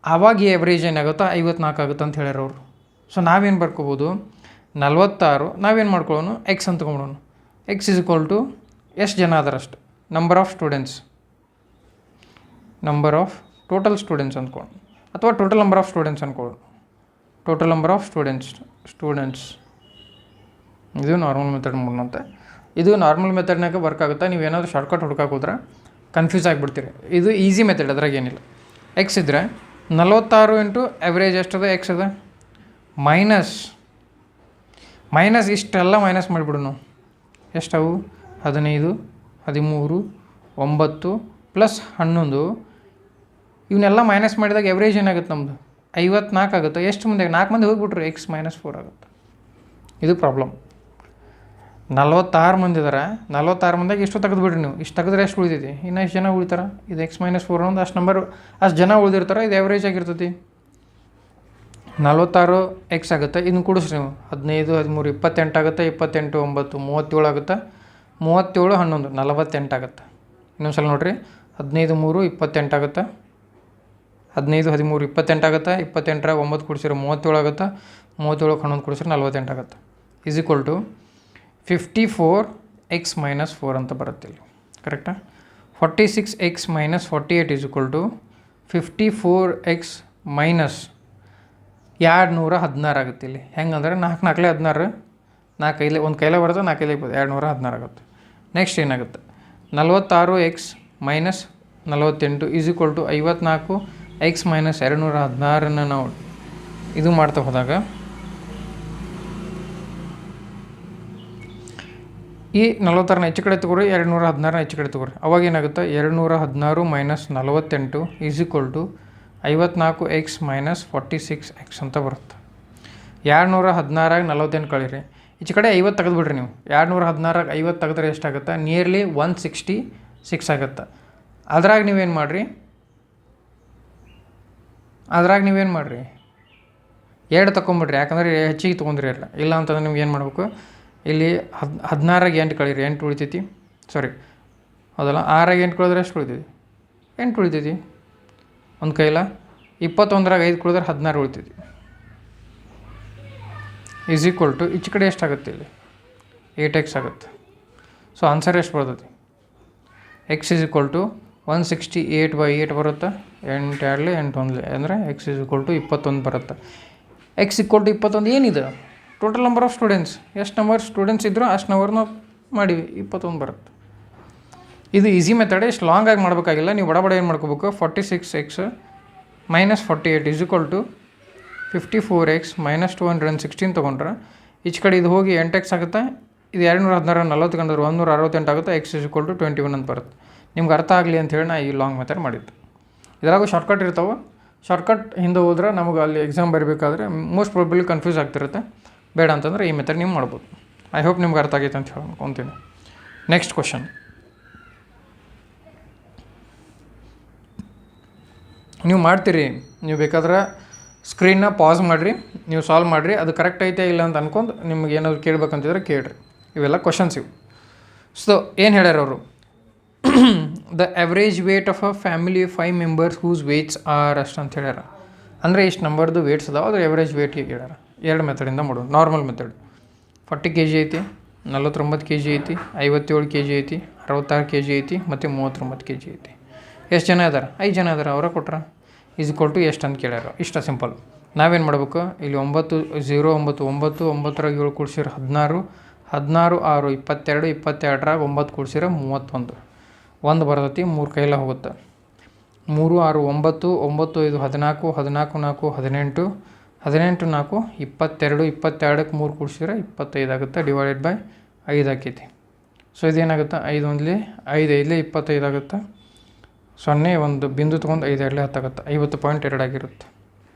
ಆವಾಗ ಈ ಎವ್ರೇಜ್ ಏನಾಗುತ್ತಾ 54 ಆಗುತ್ತೆ ಅಂತ ಹೇಳ್ಯಾರ ಅವರು. ಸೊ ನಾವೇನು ಬರ್ಕೋಬೋದು? 46 ನಾವೇನು ಮಾಡ್ಕೊಳ್ಳೋಣ? ಎಕ್ಸ್ ಅಂತ ತೊಗೊಳೋಣ. ಎಕ್ಸ್ ಇಸ್ ಈಕ್ವಲ್ ಟು ಎಷ್ಟು ಜನ ಅದಾರಷ್ಟು, number of students, number of total students ಅಂದ್ಕೊಳ್ಳೋಣ, ಅಥವಾ ಟೋಟಲ್ ನಂಬರ್ ಆಫ್ ಸ್ಟೂಡೆಂಟ್ಸ್ ಅಂದ್ಕೊಳ್ಳೋಣ. ಟೋಟಲ್ ನಂಬರ್ ಆಫ್ ಸ್ಟೂಡೆಂಟ್ಸ್ ಇದು ನಾರ್ಮಲ್ ಮೆಥಡ್ ಮಾಡೋಣಂತೆ. ಇದು ನಾರ್ಮಲ್ ಮೆಥಡ್ನಾಗ ವರ್ಕ್ ಆಗುತ್ತೆ. ನೀವೇನಾದರೂ ಶಾರ್ಟ್ಕಟ್ ಹುಡ್ಕಕ್ಕೆ ಹೋದ್ರೆ ಕನ್ಫ್ಯೂಸ್ ಆಗಿಬಿಡ್ತೀರಿ. ಇದು ಈಸಿ ಮೆಥಡ್, ಅದ್ರಾಗ ಏನಿಲ್ಲ. ಎಕ್ಸ್ ಇದ್ದರೆ 46 ಇಂಟು ಎವ್ರೇಜ್ ಎಷ್ಟದ? ಎಕ್ಸ್ ಅದ ಮೈನಸ್ ಇಷ್ಟೆಲ್ಲ ಮೈನಸ್ ಮಾಡಿಬಿಡು ನಾವು. ಎಷ್ಟವು? 15 13 9 ಪ್ಲಸ್ 11 ಇವನ್ನೆಲ್ಲ ಮೈನಸ್ ಮಾಡಿದಾಗ ಎವ್ರೇಜ್ ಏನಾಗುತ್ತೆ ನಮ್ಮದು? 54 ಆಗುತ್ತೆ. ಎಷ್ಟು ಮಂದಿ? 4 ಮಂದಿ ಹೋಗಿಬಿಟ್ರು, ಎಕ್ಸ್ -4 ಆಗುತ್ತೆ. ಇದು ಪ್ರಾಬ್ಲಮ್. 46 ಮಂದಿ ಇದ್ದಾರೆ. 46 ಮಂದಿಗೆ ಎಷ್ಟು ತೆಗೆದುಬಿಡ್ರಿ ನೀವು. ಇಷ್ಟು ತೆಗೆದ್ರೆ ಎಷ್ಟು ಉಳಿತೈತಿ? ಇನ್ನು ಎಷ್ಟು ಜನ ಉಳಿತಾರೆ? ಇದು ಎಕ್ಸ್ -4 ಅನ್ನೋದು ಅಷ್ಟು ನಂಬರ್, ಅಷ್ಟು ಜನ ಉಳಿದಿರ್ತಾರೆ. ಇದು ಎವ್ರೇಜ್ ಆಗಿರ್ತೈತಿ. 46 ಎಕ್ಸ್ ಆಗುತ್ತೆ. ಇದನ್ನು ಕೂಡಿಸ್ರಿ ನೀವು. 15 13 28 ಆಗುತ್ತೆ. 28 9 37 ಆಗುತ್ತೆ. 37 11 48 ಆಗುತ್ತೆ. ಇನ್ನೊಂದು ಸಲ ನೋಡಿರಿ. 15 3 28 ಆಗುತ್ತೆ. 15 13 28 ಆಗುತ್ತೆ. 28 9 ಕೂಡಿಸಿದ್ರೆ 37 ಆಗುತ್ತೆ. 37 11 ಕೂಡಿಸಿದ್ರೆ 48 ಆಗುತ್ತೆ. ಈಸ್ ಈಕ್ವಲ್ ಟು 54x -4 ಅಂತ ಬರುತ್ತೆ ಇಲ್ಲಿ. ಕರೆಕ್ಟಾ? 46x - 48 is equal to 54x - 216 ಆಗುತ್ತೆ. ಇಲ್ಲಿ ಹೆಂಗಂದ್ರೆ 4 4 16, 4 5 ಒಂದು ಕೈಲೇ ಬರುತ್ತೆ, 4 5 216 ಆಗುತ್ತೆ. ನೆಕ್ಸ್ಟ್ ಏನಾಗುತ್ತೆ? 46x - 48 is equal to 54x - 216 ನಾವು ಇದು ಮಾಡ್ತಾ ಹೋದಾಗ ಈ 46ನ ಹೆಚ್ಚು ಕಡೆ ತಗೋರಿ, 216ನ ಹೆಚ್ಚು ಕಡೆ ತಗೋರಿ. ಅವಾಗ ಏನಾಗುತ್ತೆ? 216 - 48 is equal to 54x - 46x ಅಂತ ಬರುತ್ತೆ. 216 48 ಕಳೀರಿ. ಈಚೆ ಕಡೆ 50 ತೆಗೆದುಬಿಡ್ರಿ ನೀವು. 216 50 ತೆಗೆದ್ರೆ ಎಷ್ಟಾಗುತ್ತೆ? ನಿಯರ್ಲಿ 166 ಆಗುತ್ತೆ. ಅದ್ರಾಗ ನೀವೇನು ಮಾಡಿರಿ ಎರಡು ತೊಗೊಂಬಿಡ್ರಿ, ಯಾಕಂದ್ರೆ ಹೆಚ್ಚಿಗೆ ತೊಗೊಂಡ್ರಿ ಇಲ್ಲ ಅಂತಂದ್ರೆ ನಿಮ್ಗೆ ಏನು ಮಾಡಬೇಕು, ಇಲ್ಲಿ 16 8 ಕಳೀರಿ, 8 ಉಳಿತೈತಿ. ಸಾರಿ ಹೌದಲ್ಲ, 6 8 ಕಳೆದ್ರೆ ಎಷ್ಟು ಉಳಿತೈತಿ? 8 ಉಳಿತೈತಿ ಒಂದು ಕೈಲ. 21 5 ಕಳೆದ್ರೆ 16 ಉಳಿತೈತಿ. ಈಸ್ ಈಕ್ವಲ್ ಟು ಈಚೆ ಕಡೆ ಎಷ್ಟಾಗುತ್ತೆ? ಇಲ್ಲಿ 8x ಆಗುತ್ತೆ. ಸೊ ಆನ್ಸರ್ ಎಷ್ಟು ಬರ್ತೈತಿ? x ಈಸ್ ಈಕ್ವಲ್ ಟು 168/8 ಬರುತ್ತೆ. 8 2 8 1 ಅಂದರೆ x ಈಸ್ ಈಕ್ವಲ್ ಟು 21 ಬರುತ್ತೆ. x ಈಕ್ವಲ್ ಟು 21 ಏನಿದೆ? ಟೋಟಲ್ ನಂಬರ್ ಆಫ್ ಸ್ಟೂಡೆಂಟ್ಸ್, ಎಷ್ಟು ನಂಬರ್ ಸ್ಟೂಡೆಂಟ್ಸ್ ಇದ್ದರೂ ಅಷ್ಟು ನಂಬರ್ನ ಮಾಡಿವಿ, 21 ಬರುತ್ತೆ. ಇದು ಈಸಿ ಮೆಥಡ್, ಎಷ್ಟು ಲಾಂಗ್ ಆಗಿ ಮಾಡಬೇಕಾಗಿಲ್ಲ. ನೀವು ಬಡ ಏನು ಮಾಡ್ಕೋಬೇಕು, 46x - 48 is equal to 54x - 216 ತೊಗೊಂಡ್ರೆ ಈಚೆ ಕಡೆ ಇದು ಹೋಗಿ 8x ಆಗುತ್ತೆ. ಇದು 216 40 ಕಂಡ್ರೆ 168 ಆಗುತ್ತೆ. x ಈಸ್ ಈಕ್ವಲ್ ಟು 21 ಅಂತ ಬರುತ್ತೆ. ನಿಮ್ಗೆ ಅರ್ಥ ಆಗಲಿ ಅಂಥೇಳಿ ನಾ ಈ ಲಾಂಗ್ ಮೆಥಡ್ ಮಾಡಿದ್ದು. ಇದ್ರಾಗೂ ಶಾರ್ಟ್ಕಟ್ ಇರ್ತಾವೆ. ಶಾರ್ಟ್ಕಟ್ ಹಿಂದೆ ಹೋದ್ರೆ ನಮಗೆ ಅಲ್ಲಿ ಎಕ್ಸಾಮ್ ಬರಬೇಕಾದ್ರೆ ಮೋಸ್ಟ್ ಪ್ರಾಬಬ್ಲಿ ಕನ್ಫ್ಯೂಸ್ ಆಗ್ತಿರುತ್ತೆ. ಬೇಡ ಅಂತಂದ್ರೆ ಈ ಮೆಥಡ್ ನೀವು ಮಾಡ್ಬೋದು. ಐ ಹೋಪ್ ನಿಮ್ಗೆ ಅರ್ಥ ಆಗೈತೆ ಅಂತ ಹೇಳಿ ಅನ್ಕೊತೀನಿ. ನೆಕ್ಸ್ಟ್ ಕ್ವಶನ್, ನೀವು ಮಾಡ್ತೀರಿ, ನೀವು ಬೇಕಾದ್ರೆ ಸ್ಕ್ರೀನ್ನ ಪಾಸ್ ಮಾಡಿರಿ, ನೀವು ಸಾಲ್ವ್ ಮಾಡಿರಿ, ಅದು ಕರೆಕ್ಟ್ ಐತೆ ಇಲ್ಲ ಅಂತ ಅನ್ಕೊಂಡು ನಿಮ್ಗೆ ಏನಾದ್ರು ಕೇಳ್ಬೇಕಂತಿದ್ರೆ ಕೇಳಿರಿ. ಇವೆಲ್ಲ ಕ್ವಶನ್ಸ್ ಇವು. ಸೊ ಏನು ಹೇಳ್ಯಾರ ಅವರು, the average weight of a family 5 members whose weights are ಅಷ್ಟು ಅಂತ ಹೇಳ್ಯಾರ. ಅಂದರೆ ಇಷ್ಟು ನಂಬರ್ದು ವೇಟ್ಸ್ ಅದಾವೆ, ಅದ್ರ ಎವ್ರೇಜ್ ವೇಟ್ ಹೀಗೆ ಹೇಳ್ಯಾರ. 2 ಮೆಥಡಿಂದ ಮಾಡೋದು. ನಾರ್ಮಲ್ ಮೆಥಡ್ 40 kg ಐತಿ, 49 kg ಐತಿ, 57 kg ಐತಿ, 66 kg ಐತಿ ಮತ್ತು 39 kg ಐತಿ. ಎಷ್ಟು ಜನ ಇದ್ದಾರೆ? 5 ಜನ ಇದ್ದಾರೆ. ಅವರ ಕೊಟ್ರ ಈಸ್ ಈಕ್ವಲ್ ಟು ಎಷ್ಟು ಅಂತ ಕೇಳ್ಯಾರ. ಇಷ್ಟ ಸಿಂಪಲ್. ನಾವೇನು ಮಾಡ್ಬೇಕು, ಇಲ್ಲಿ 9 0 9 9 9ರಾಗ 7 ಕೂಡಿಸಿದ್ರೆ 16 16 6 22 22ರಾಗ 9 ಕೂಡಿಸಿದ್ರೆ 31 1 ಬರ್ತೈತಿ. 3 ಕೈಲ ಹೋಗುತ್ತೆ. 3 6 9 9 5 14 14 4 18 18 4 22 22ಕ್ಕೆ 3 ಕೂಡಿಸಿದ್ರೆ 25 ಆಗುತ್ತೆ. ಡಿವೈಡೆಡ್ ಬೈ 5 ಆಕೈತಿ. ಸೊ ಇದೇನಾಗುತ್ತೆ, 5 1 5 5 25 ಆಗುತ್ತೆ. 0 ಒಂದು ಬಿಂದು ತೊಗೊಂಡು 5 2 10 ಆಗುತ್ತೆ. 50.2 ಆಗಿರುತ್ತೆ.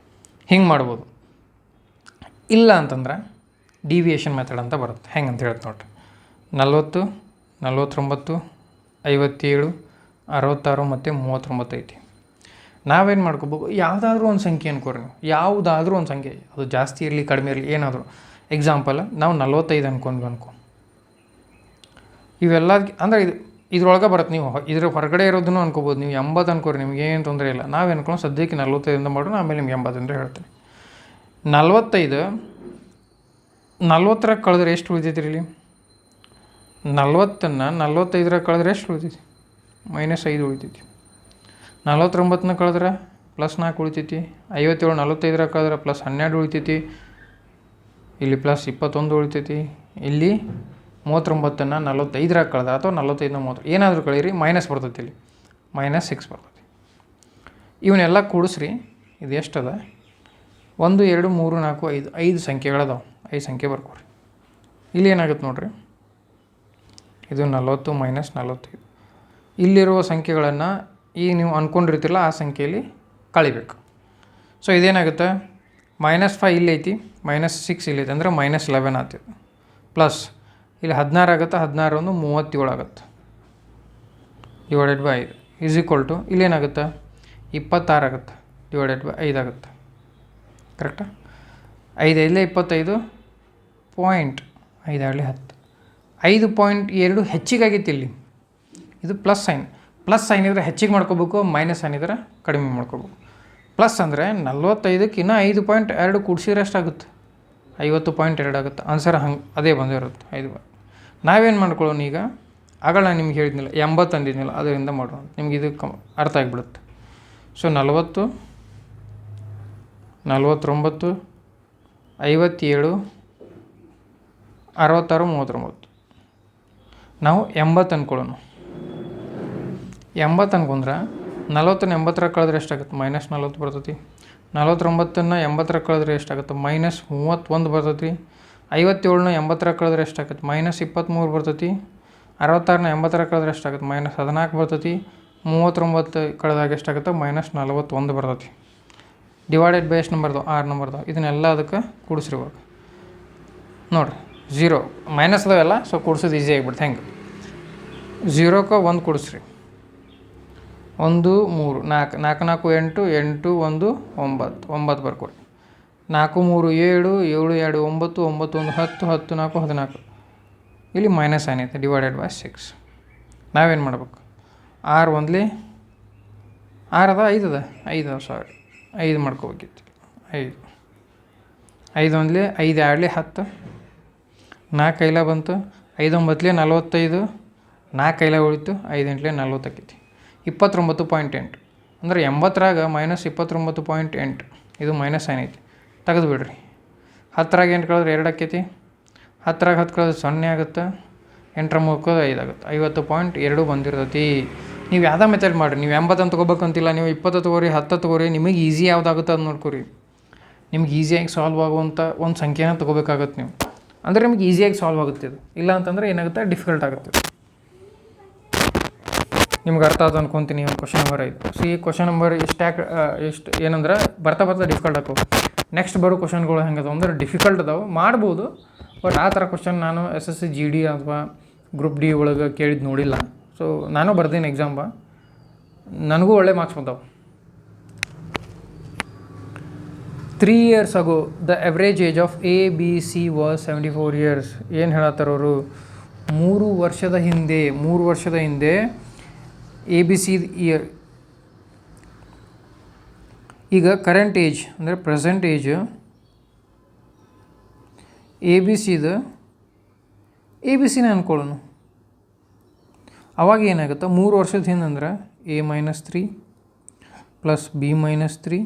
ಹಿಂಗೆ ಮಾಡ್ಬೋದು. ಇಲ್ಲ ಅಂತಂದ್ರೆ ಡಿವಿಯೇಷನ್ ಮೆಥಡ್ ಅಂತ ಬರುತ್ತೆ. ಹೆಂಗೆ ಅಂತ ಹೇಳ್ತು ನೋಡ್ರಿ. 40 49 57 66 ಮತ್ತು 39 ಐತಿ. ನಾವೇನು ಮಾಡ್ಕೋಬೇಕು, ಯಾವುದಾದ್ರೂ ಒಂದು ಸಂಖ್ಯೆ ಅನ್ಕೋರಿ ನೀವು, ಯಾವುದಾದ್ರೂ ಒಂದು ಸಂಖ್ಯೆ, ಅದು ಜಾಸ್ತಿ ಇರಲಿ ಕಡಿಮೆ ಇರಲಿ ಏನಾದರೂ. ಎಕ್ಸಾಂಪಲ್ ನಾವು 45 ಅನ್ಕೊ ಇವೆಲ್ಲ ಅಂದರೆ ಇದ್ರೊಳಗೆ ಬರುತ್ತೆ. ನೀವು ಇದ್ರ ಹೊರಗಡೆ ಇರೋದನ್ನು ಅನ್ಕೋಬೋದು. ನೀವು 80 ಅನ್ಕೋರಿ, ನಿಮ್ಗೆ ಏನು ತೊಂದರೆ ಇಲ್ಲ. ನಾವು ಅನ್ಕೊಂಡು ಸದ್ಯಕ್ಕೆ 45 ಮಾಡೋಣ, ಆಮೇಲೆ ನಿಮ್ಗೆ 80 ಅಂದರೆ ಹೇಳ್ತೀನಿ. 45 40ರಾಗ ಕಳೆದ್ರೆ ಎಷ್ಟು ಉಳಿತೈತಿ ರೀ? ಇಲ್ಲಿ 40ನ್ನು 45ರಾಗ ಕಳೆದ್ರೆ ಎಷ್ಟು ಉಳಿತೈತಿ? -5 ಉಳಿತೈತಿ. 49ನ ಕಳೆದ್ರೆ +4 ಉಳಿತೈತಿ. 57 45ರಾಗ ಕಳೆದ್ರೆ +12 ಉಳಿತೈತಿ. ಇಲ್ಲಿ +21 ಉಳಿತೈತಿ. ಇಲ್ಲಿ 39ನ್ನು 45ರಾಗ ಕಳೆದ್ರೆ ಅಥವಾ 45ನ 30 ಏನಾದರೂ ಕಳೀರಿ, ಮೈನಸ್ ಬರ್ತೈತಿ. ಇಲ್ಲಿ -6 ಬರ್ತೈತಿ. ಇವನ್ನೆಲ್ಲ ಕೂಡಿಸ್ರಿ. ಇದು ಎಷ್ಟದ? 1 2 3 4 5 5 ಸಂಖ್ಯೆಗಳದಾವೆ. 5 ಸಂಖ್ಯೆ ಬರ್ಕೋರಿ. ಇಲ್ಲಿ ಏನಾಗುತ್ತೆ ನೋಡಿರಿ, ಇದು 40 - 45. ಇಲ್ಲಿರುವ ಸಂಖ್ಯೆಗಳನ್ನು ಈಗ ನೀವು ಅಂದ್ಕೊಂಡಿರ್ತಿರಲ್ಲ ಆ ಸಂಖ್ಯೆಯಲ್ಲಿ ಕಳಿಬೇಕು. ಸೊ ಇದೇನಾಗುತ್ತೆ, -5 ಇಲ್ಲೈತಿ, -6 ಇಲ್ಲೈತಿ, ಅಂದರೆ -11 ಆಗ್ತದೆ. ಪ್ಲಸ್ ಇಲ್ಲಿ 16 ಆಗುತ್ತೆ, 16 ಒಂದು 37 ಆಗುತ್ತೆ. Divided by 5 is equal to ಇಲ್ಲೇನಾಗುತ್ತೆ, 26 ಆಗುತ್ತೆ. ಡಿವೈಡೆಡ್ ಬೈ 5 ಆಗುತ್ತೆ. ಕರೆಕ್ಟಾ? 5 5 25 ಪಾಯಿಂಟ್ 5 2 10. 5.2 ಹೆಚ್ಚಿಗಾಗಿತ್ತು. ಇಲ್ಲಿ ಇದು ಪ್ಲಸ್ ಸೈನ್ ಇದ್ರೆ ಹೆಚ್ಚಿಗೆ ಮಾಡ್ಕೋಬೇಕು, ಮೈನಸ್ ಸೈನ್ ಇದ್ರೆ ಕಡಿಮೆ ಮಾಡ್ಕೋಬೇಕು. ಪ್ಲಸ್ ಅಂದರೆ 45ಕ್ಕೆ ಇನ್ನೂ 5.2 ಕೂಡಿಸಿದ್ರೆ ಎಷ್ಟಾಗುತ್ತೆ? 50.2 ಆಗುತ್ತೆ. ಆನ್ಸರ್ ಹಂಗೆ ಅದೇ ಬಂದಿರುತ್ತೆ 5. ನಾವೇನು ಮಾಡ್ಕೊಳ್ಳೋಣ ಈಗ, ಆಗ ನಾನು ನಿಮ್ಗೆ ಹೇಳಿದ್ನಿಲ್ಲ 80 ಅಂದಿದ್ನಿಲ್ಲ, ಅದರಿಂದ ಮಾಡೋಣ. ನಿಮ್ಗೆ ಇದು ಅರ್ಥ ಆಗಿಬಿಡುತ್ತೆ. ಸೊ 40 49 57 66 39. ನಾವು 80 ಅಂದ್ಕೊಳ್ಳೋಣ. 80 ಅನ್ಕೊಂಡ್ರೆ 40ನ್ನು 80ರಾಗ ಕಳೆದ್ರೆ ಎಷ್ಟಾಗುತ್ತೆ? -40 ಬರ್ತೈತಿ. 49ನ್ನು 80ರಾಗ ಕಳೆದ್ರೆ ಎಷ್ಟಾಗುತ್ತೆ? -31 ಬರ್ತೈತಿ. 57ನ 80ರಾಗ ಕಳೆದ್ರೆ ಎಷ್ಟಾಗುತ್ತೆ? -23 ಬರ್ತೈತಿ. 66ನ 80ರಾಗ ಕಳೆದ್ರೆ ಎಷ್ಟಾಗುತ್ತೆ? -14 ಬರ್ತೈತಿ. 39 ಕಳೆದಾಗ ಎಷ್ಟಾಗುತ್ತೆ? -41 ಬರ್ತೈತಿ. ಡಿವೈಡೆಡ್ ಬೈ ಎಷ್ಟು ನಂಬರ್ದು? 6 ನಂಬರ್ದು. ಇದನ್ನೆಲ್ಲ ಅದಕ್ಕೆ ಕೂಡಿಸ್ರಿವಾಗ ನೋಡಿರಿ. 0 ಮೈನಸ್ ಅದಾವೆಲ್ಲ, ಸೊ ಕೂಡಿಸೋದು ಈಸಿ ಆಗಿಬಿಡ್ತು. ಹೆಂಗೆ? 0ಕ್ಕೆ 1 ಕೂಡಿಸ್ರಿ. 1 3 4 4 4 8 8 1 9 9 ಬರ್ಕೊಡಿ. 4 3 7 7 2 9 9 1 10 10 4 14. ಇಲ್ಲಿ ಮೈನಸ್ ಏನೈತೆ ಡಿವೈಡೆಡ್ ಬೈ 6. ನಾವೇನು ಮಾಡ್ಬೇಕು? 6 ಒಂದ್ಲಿ 6 ಅದ 5 ಅದ 5 ಅದ ಸಾರಿ 5 ಮಾಡ್ಕೋಬೇಕಿತ್ತು. 5 5 ಒಂದ್ಲಿ 5 2 10. 4 ಕೈಲ ಬಂತು. 5 9 45. 4 ಕೈಲ ಉಳಿತು. 5 8 40 ಆಕೈತಿ. 29.8 ಅಂದರೆ 80ರಾಗ ಮೈನಸ್ 29.8. ಇದು ಮೈನಸ್ ಏನೈತಿ ತೆಗೆದು ಬಿಡ್ರಿ. 10ರಾಗ 8 ಕಳೆದ್ರೆ 2 ಆಕೈತಿ. 10ರಾಗ 10 ಕಳೆದ್ರೆ 0 ಆಗುತ್ತೆ. 8ರ ಮುಕ್ಕೋದು 5 ಆಗುತ್ತೆ. 50.2 ಬಂದಿರ್ತೈತಿ. ನೀವು ಯಾವುದೇ ಮೆಥಡ್ ಮಾಡಿರಿ. ನೀವು 80 ಅಂತ ತೊಗೋಬೇಕಂತಿಲ್ಲ. ನೀವು 20 ತೊಗೋರಿ, 10 ತೊಗೋರಿ. ನಿಮಗೆ ಈಸಿ ಯಾವುದಾಗುತ್ತೆ ಅದು ನೋಡ್ಕೊರಿ. ನಿಮ್ಗೆ ಈಸಿಯಾಗಿ ಸಾಲ್ವ್ ಆಗುವಂಥ ಒಂದು ಸಂಖ್ಯೆನ ತೊಗೋಬೇಕಾಗತ್ತೆ ನೀವು. ಅಂದರೆ ನಿಮ್ಗೆ ಈಸಿಯಾಗಿ ಸಾಲ್ವ್ ಆಗುತ್ತೆ ಇದು. ಇಲ್ಲ ಅಂತಂದರೆ ಏನಾಗುತ್ತೆ, ಡಿಫಿಕಲ್ಟ್ ಆಗುತ್ತೆ. ನಿಮ್ಗೆ ಅರ್ಥ ಆಯ್ತು ಅನ್ಕೊತೀನಿ. Question number 5. C question number ಎಷ್ಟು ಏನಂದ್ರೆ ಬರ್ತಾ ಡಿಫಿಕಲ್ಟ್ ಆಗ್ತವೆ. ನೆಕ್ಸ್ಟ್ ಬರೋ ಕ್ವಶನ್ಗಳು ಹೆಂಗದವು ಅಂದ್ರೆ ಡಿಫಿಕಲ್ಟ್ ಅದಾವೆ, ಮಾಡ್ಬೋದು. ಬಟ್ ಆ ಥರ ಕ್ವಶನ್ ನಾನು SSC GD ಅಥವಾ ಗ್ರೂಪ್ ಡಿ ಒಳಗೆ ಕೇಳಿದ್ದು ನೋಡಿಲ್ಲ. ಸೊ ನಾನು ಬರ್ದೀನಿ ಎಕ್ಸಾಮ್. ನನಗೂ ಒಳ್ಳೆ ಮಾರ್ಕ್ಸ್ ಬಂದವು. 3 years ago the average age of ABC was 74 years. ಏನು ಹೇಳತ್ತಾರವರು? 3 ವರ್ಷದ ಹಿಂದೆ ABC ಇಯರ್. ಈಗ ಕರೆಂಟ್ ಏಜ್ ಅಂದರೆ ಪ್ರೆಸೆಂಟ್ ಏಜ್ ABCನ ಅಂದ್ಕೊಳ್ಳೋಣ. ಅವಾಗ ಏನಾಗುತ್ತೆ, 3 ವರ್ಷದ ಹಿಂದಂದ್ರೆ A-3 ಪ್ಲಸ್ B-3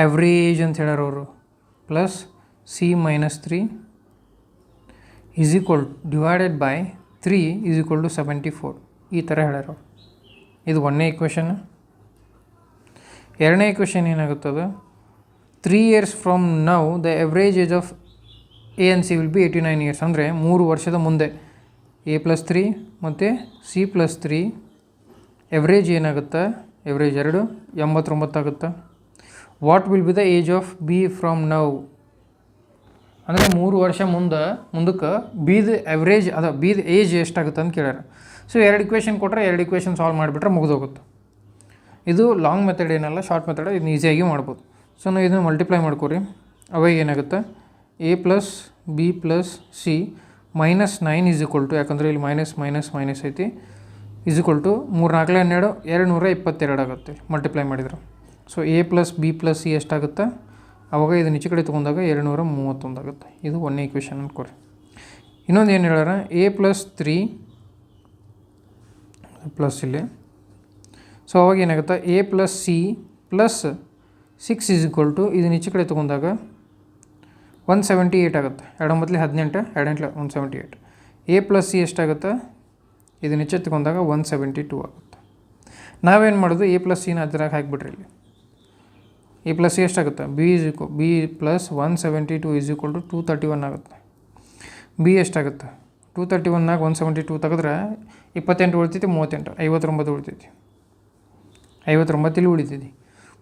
ಆವ್ರೇಜ್ ಅಂತ ಹೇಳ್ಯಾರ ಅವರು, plus C-3 is equal divided by 3 is equal to 74. ಈ ಥರ ಹೇಳ್ಯಾರ. ಇದು 1ನೇ ಈಕ್ವೇಷನ್. 2ನೇ ಈಕ್ವೇಷನ್ ಏನಾಗುತ್ತದೆ, 3 years from now the average age of A and C will be 89 years. ಅಂದರೆ 3 ವರ್ಷದ ಮುಂದೆ A+3 ಮತ್ತು C+3 ಎವ್ರೇಜ್ ಏನಾಗುತ್ತೆ, ಎವ್ರೇಜ್ 2 89 ಆಗುತ್ತೆ. What will be the age of B from now ಅಂದರೆ 3 ವರ್ಷ ಮುಂದಕ್ಕೆ ಬಿದ ಎವ್ರೇಜ್ ಅದ ಬಿದ ಏಜ್ ಎಷ್ಟಾಗುತ್ತೆ ಅಂತ ಕೇಳ್ಯಾರ. ಸೊ 2 ಇಕ್ವೇಷನ್ ಕೊಟ್ಟರೆ 2 ಇಕ್ವೇಷನ್ ಸಾಲ್ವ್ ಮಾಡಿಬಿಟ್ರೆ ಮುಗಿದೋಗುತ್ತೆ. ಇದು ಲಾಂಗ್ ಮೆಥಡ್ ಏನಲ್ಲ, ಶಾರ್ಟ್ ಮೆಥಡ್. ಇದನ್ನ ಈಸಿಯಾಗಿ ಮಾಡ್ಬೋದು. ಸೊ ನಾವು ಇದನ್ನು ಮಲ್ಟಿಪ್ಲೈ ಮಾಡ್ಕೊರಿ. ಅವಾಗ ಏನಾಗುತ್ತೆ, A+B+C -9 ಈಸ್ ಈಕ್ವಲ್ ಟು, ಯಾಕಂದರೆ ಇಲ್ಲಿ ಮೈನಸ್ ಐತಿ, ಈಸ್ ಈಕ್ವಲ್ ಟು 3 4 12 222 ಆಗುತ್ತೆ ಮಲ್ಟಿಪ್ಲೈ ಮಾಡಿದ್ರೆ. ಸೊ A+B+C ಎಷ್ಟಾಗುತ್ತೆ, ಅವಾಗ ಇದನ್ನ ಈಚೆ ಕಡೆ ತೊಗೊಂಡಾಗ 231 ಆಗುತ್ತೆ. ಇದು 1ನೇ ಇಕ್ವೇಷನ್ ಅನ್ಕೊರಿ. ಇನ್ನೊಂದು ಏನು ಹೇಳ್ಯಾರ, A+3 ಪ್ಲಸ್ ಇಲ್ಲಿ. ಸೊ ಅವಾಗ ಏನಾಗುತ್ತೆ, A+C plus 6 is equal to, ಇದನ್ನ ಈಚೆ ಕಡೆ ತೊಗೊಂಡಾಗ 178 ಆಗುತ್ತೆ. 2 9 18 2 178. A+C ಎಷ್ಟಾಗುತ್ತೆ, ಇದನ್ನ ಈಚೆ ತೊಗೊಂಡಾಗ 172 ಆಗುತ್ತೆ. ನಾವೇನು ಮಾಡೋದು, A+Cನ ಅದರಾಗ ಹಾಕಿಬಿಟ್ರಿ. ಇಲ್ಲಿ A+C ಎಷ್ಟಾಗುತ್ತೆ, B plus 172 is equal to 231 ಆಗುತ್ತೆ. B ಎಷ್ಟಾಗುತ್ತೆ, 231ನಾಗ 172 ತೆಗೆದ್ರೆ 28 ಉಳಿತೈತಿ, 38 59 ಉಳಿತೈತಿ. 59 ಇಲ್ಲಿ ಉಳಿತೈತಿ.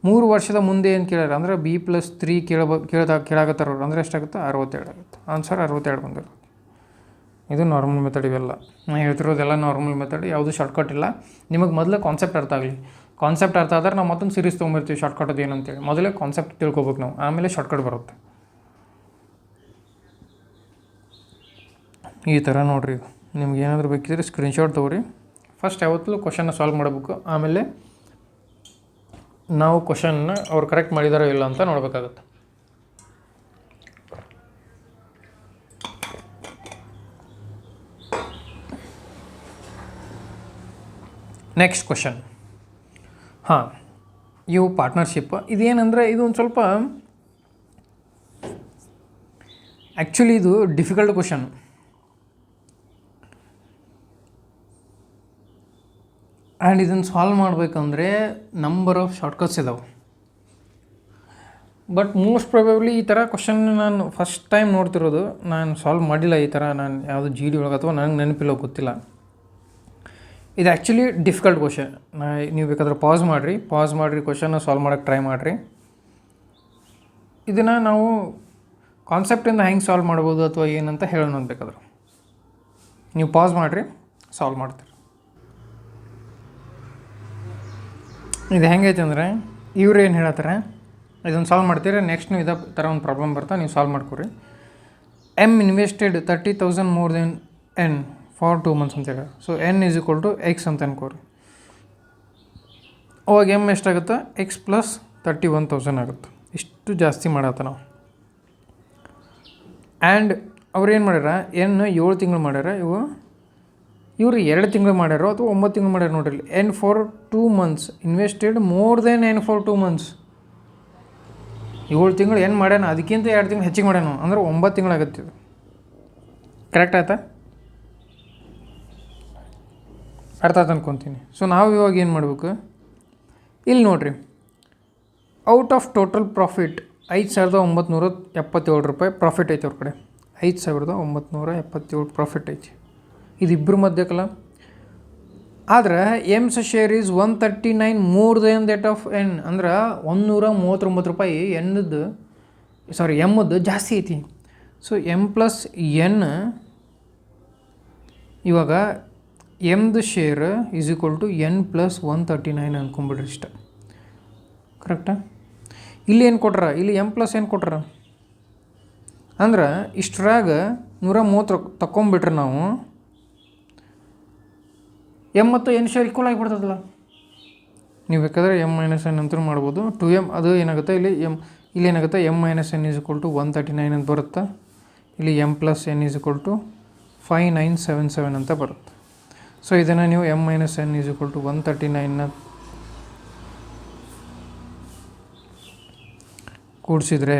3 ವರ್ಷದ ಮುಂದೆ ಏನು ಕೇಳ್ಯಾರ ಅಂದ್ರೆ B+3 ಕೇಳಾಕತ್ತಾರ ಅವ್ರು. ಅಂದರೆ ಎಷ್ಟಾಗುತ್ತೆ, 62 ಆಗುತ್ತೆ. ಆನ್ಸರ್ 62 ಬಂದಿರುತ್ತೆ. ಇದು ನಾರ್ಮಲ್ ಮೆಥಡ್. ಇವೆಲ್ಲ ನಾನು ಹೇಳ್ತಿರೋದೆಲ್ಲ ನಾರ್ಮಲ್ ಮೆಥಡ್, ಯಾವುದು ಶಾರ್ಟ್ಕಟ್ ಇಲ್ಲ. ನಿಮಗೆ ಮೊದಲೇ ಕಾನ್ಸೆಪ್ಟ್ ಅರ್ಥ ಆಗಲಿ. ಕಾನ್ಸೆಪ್ಟ್ ಅರ್ಥ ಆದ್ರೆ ನಾವು ಮತ್ತೊಂದು ಸೀರೀಸ್ ತೊಗೊಂಬರ್ತೀವಿ ಶಾರ್ಟ್ಕಟ್ ಅದು ಏನಂತೇಳಿ. ಮೊದಲೇ ಕಾನ್ಸೆಪ್ಟ್ ತಿಳ್ಕೊಬೇಕು ನಾವು, ಆಮೇಲೆ ಶಾರ್ಟ್ಕಟ್ ಬರುತ್ತೆ. ಈ ಥರ ನೋಡಿರಿ. ನಿಮ್ಗೆ ಏನಾದರೂ ಬೇಕಿದ್ರೆ ಸ್ಕ್ರೀನ್ಶಾಟ್ ತೊಗೊರಿ. ಫಸ್ಟ್ ಯಾವತ್ತೂ ಕ್ವಶನ್ನ ಸಾಲ್ವ್ ಮಾಡಬೇಕು, ಆಮೇಲೆ ನಾವು ಕ್ವಶನ್ನ ಅವ್ರು ಕರೆಕ್ಟ್ ಮಾಡಿದಾರೋ ಇಲ್ಲ ಅಂತ ನೋಡಬೇಕಾಗತ್ತೆ. Next question. ಇವು ಪಾರ್ಟ್ನರ್ಶಿಪ್. ಇದೇನಂದರೆ ಇದು ಒಂದು ಸ್ವಲ್ಪ ಆ್ಯಕ್ಚುಲಿ ಇದು ಡಿಫಿಕಲ್ಟ್ ಕ್ವಶನ್. ಆ್ಯಂಡ್ ಇದನ್ನು ಸಾಲ್ವ್ ಮಾಡಬೇಕಂದ್ರೆ ನಂಬರ್ ಆಫ್ ಶಾರ್ಟ್ಕಟ್ಸ್ ಇದಾವೆ. ಬಟ್ ಮೋಸ್ಟ್ ಪ್ರಾಬಬ್ಲಿ ಈ ಥರ ಕ್ವಶನ್ ನಾನು ಫಸ್ಟ್ ಟೈಮ್ ನೋಡ್ತಿರೋದು. ನಾನು ಸಾಲ್ವ್ ಮಾಡಿಲ್ಲ ಈ ಥರ. ನಾನು ಯಾವುದು GD ಒಳಗೆ ಅಥವಾ ನನಗೆ ನೆನಪಿಲ್ಲ, ಗೊತ್ತಿಲ್ಲ. ಇದು ಆ್ಯಕ್ಚುಲಿ ಡಿಫಿಕಲ್ಟ್ ಕ್ವಶನ್. ನೀವು ಬೇಕಾದ್ರೆ ಪಾಸ್ ಮಾಡಿರಿ ಕ್ವಶನ್ನ ಸಾಲ್ವ್ ಮಾಡೋಕ್ಕೆ ಟ್ರೈ ಮಾಡಿರಿ. ಇದನ್ನು ನಾವು ಕಾನ್ಸೆಪ್ಟಿಂದ ಹೆಂಗೆ ಸಾಲ್ವ್ ಮಾಡ್ಬೋದು ಅಥವಾ ಏನಂತ ಹೇಳೋಣ ಬೇಕಾದ್ರೆ ನೀವು ಪಾಸ್ ಮಾಡಿರಿ, ಸಾಲ್ವ್ ಮಾಡ್ತೀರಿ. ಇದು ಹೆಂಗೈತೆ ಅಂದರೆ ಇವ್ರು ಏನು ಹೇಳತ್ತಾರೆ, ಇದನ್ನು ಸಾಲ್ವ್ ಮಾಡ್ತೀರಿ. ನೆಕ್ಸ್ಟ್ ನೀವು ಇದೇ ಥರ ಒಂದು ಪ್ರಾಬ್ಲಮ್ ಬರ್ತಾ ನೀವು ಸಾಲ್ವ್ ಮಾಡ್ಕೊರಿ. M invested 30,000 more than N for 2 months ಅಂತ ಹೇಳಿ. So N is equal to X ಅಂತ ಅನ್ಕೋರಿ. ಅವಾಗ ಎಮ್ ಎಷ್ಟಾಗುತ್ತೆ, ಎಕ್ಸ್ ಪ್ಲಸ್ 31,000 ಆಗುತ್ತೆ. ಇಷ್ಟು ಜಾಸ್ತಿ ಮಾಡತ್ತ ನಾವು. ಆ್ಯಂಡ್ ಅವ್ರು ಏನು ಮಾಡ್ಯಾರ, ಎನ್ 7 ತಿಂಗಳು ಮಾಡ್ಯಾರ, ಇವರು 2 ತಿಂಗಳು ಮಾಡ್ಯಾರೋ ಅಥವಾ 9 ತಿಂಗಳು ಮಾಡ್ಯಾರ ನೋಡ್ರಿ. N for 2 months invested more than N for 2 months. 7 ತಿಂಗಳು ಏನು ಮಾಡ್ಯಾನ, ಅದಕ್ಕಿಂತ 2 ತಿಂಗಳು ಹೆಚ್ಚಿಗೆ ಮಾಡ್ಯಾನ, ಅಂದ್ರೆ 9 ತಿಂಗಳು ಆಗುತ್ತೆ. ಇದು ಕರೆಕ್ಟ್ ಆಯ್ತಾ? ಅರ್ಥ ಆಯ್ತು ಅನ್ಕೊತೀನಿ. ಸೊ ನಾವು ಇವಾಗ ಏನು ಮಾಡಬೇಕು, ಇಲ್ಲಿ ನೋಡಿರಿ, ಔಟ್ ಆಫ್ ಟೋಟಲ್ ಪ್ರಾಫಿಟ್ 5,977 ರೂಪಾಯಿ ಪ್ರಾಫಿಟ್ ಐತೆ ಅವ್ರ ಕಡೆ. 5,977 ಪ್ರಾಫಿಟ್ ಐತಿ. ಇದು ಇಬ್ಬರು ಮಧ್ಯಕ್ಕಲ್ಲ. ಆದ್ರೆ M's share is 139 more than that of N. ಅಂದ್ರೆ 139 ರೂಪಾಯಿ ಎಮ್ಮದ್ದು ಜಾಸ್ತಿ ಐತಿ. ಸೊ ಎಮ್ ಪ್ಲಸ್ ಎನ್, ಇವಾಗ ಎಮ್ದು share is equal to N plus 139 ಅಂದ್ಕೊಂಬಿಡ್ರಿ ಇಷ್ಟ. ಕರೆಕ್ಟಾ? ಇಲ್ಲಿ ಏನು ಕೊಟ್ರ, ಇಲ್ಲಿ ಎಮ್ ಪ್ಲಸ್ ಏನು ಕೊಟ್ರ ಅಂದ್ರೆ ಇಷ್ಟರಾಗ 130 ತಗೊಂಬಿಟ್ರೆ ನಾವು ಎಮ್ ಮತ್ತು ಎನ್ ಶೇರ್ ಈಕ್ವಲ್ ಆಗಿಬಿಡ್ತದಲ್ಲ. ನೀವು ಬೇಕಾದರೆ ಎಮ್ ಮೈನಸ್ ಎನ್ ಅಂತೂ ಮಾಡ್ಬೋದು. 2m ಅದು ಏನಾಗುತ್ತೆ, ಇಲ್ಲಿ ಏನಾಗುತ್ತೆ, M minus N is equal to 139 ಅಂತ ಬರುತ್ತೆ. ಇಲ್ಲಿ M plus N is equal to 5977 ಅಂತ ಬರುತ್ತೆ. ಸೊ ಇದನ್ನು ನೀವು M minus N is equal to 139ನ ಕೂಡಿಸಿದರೆ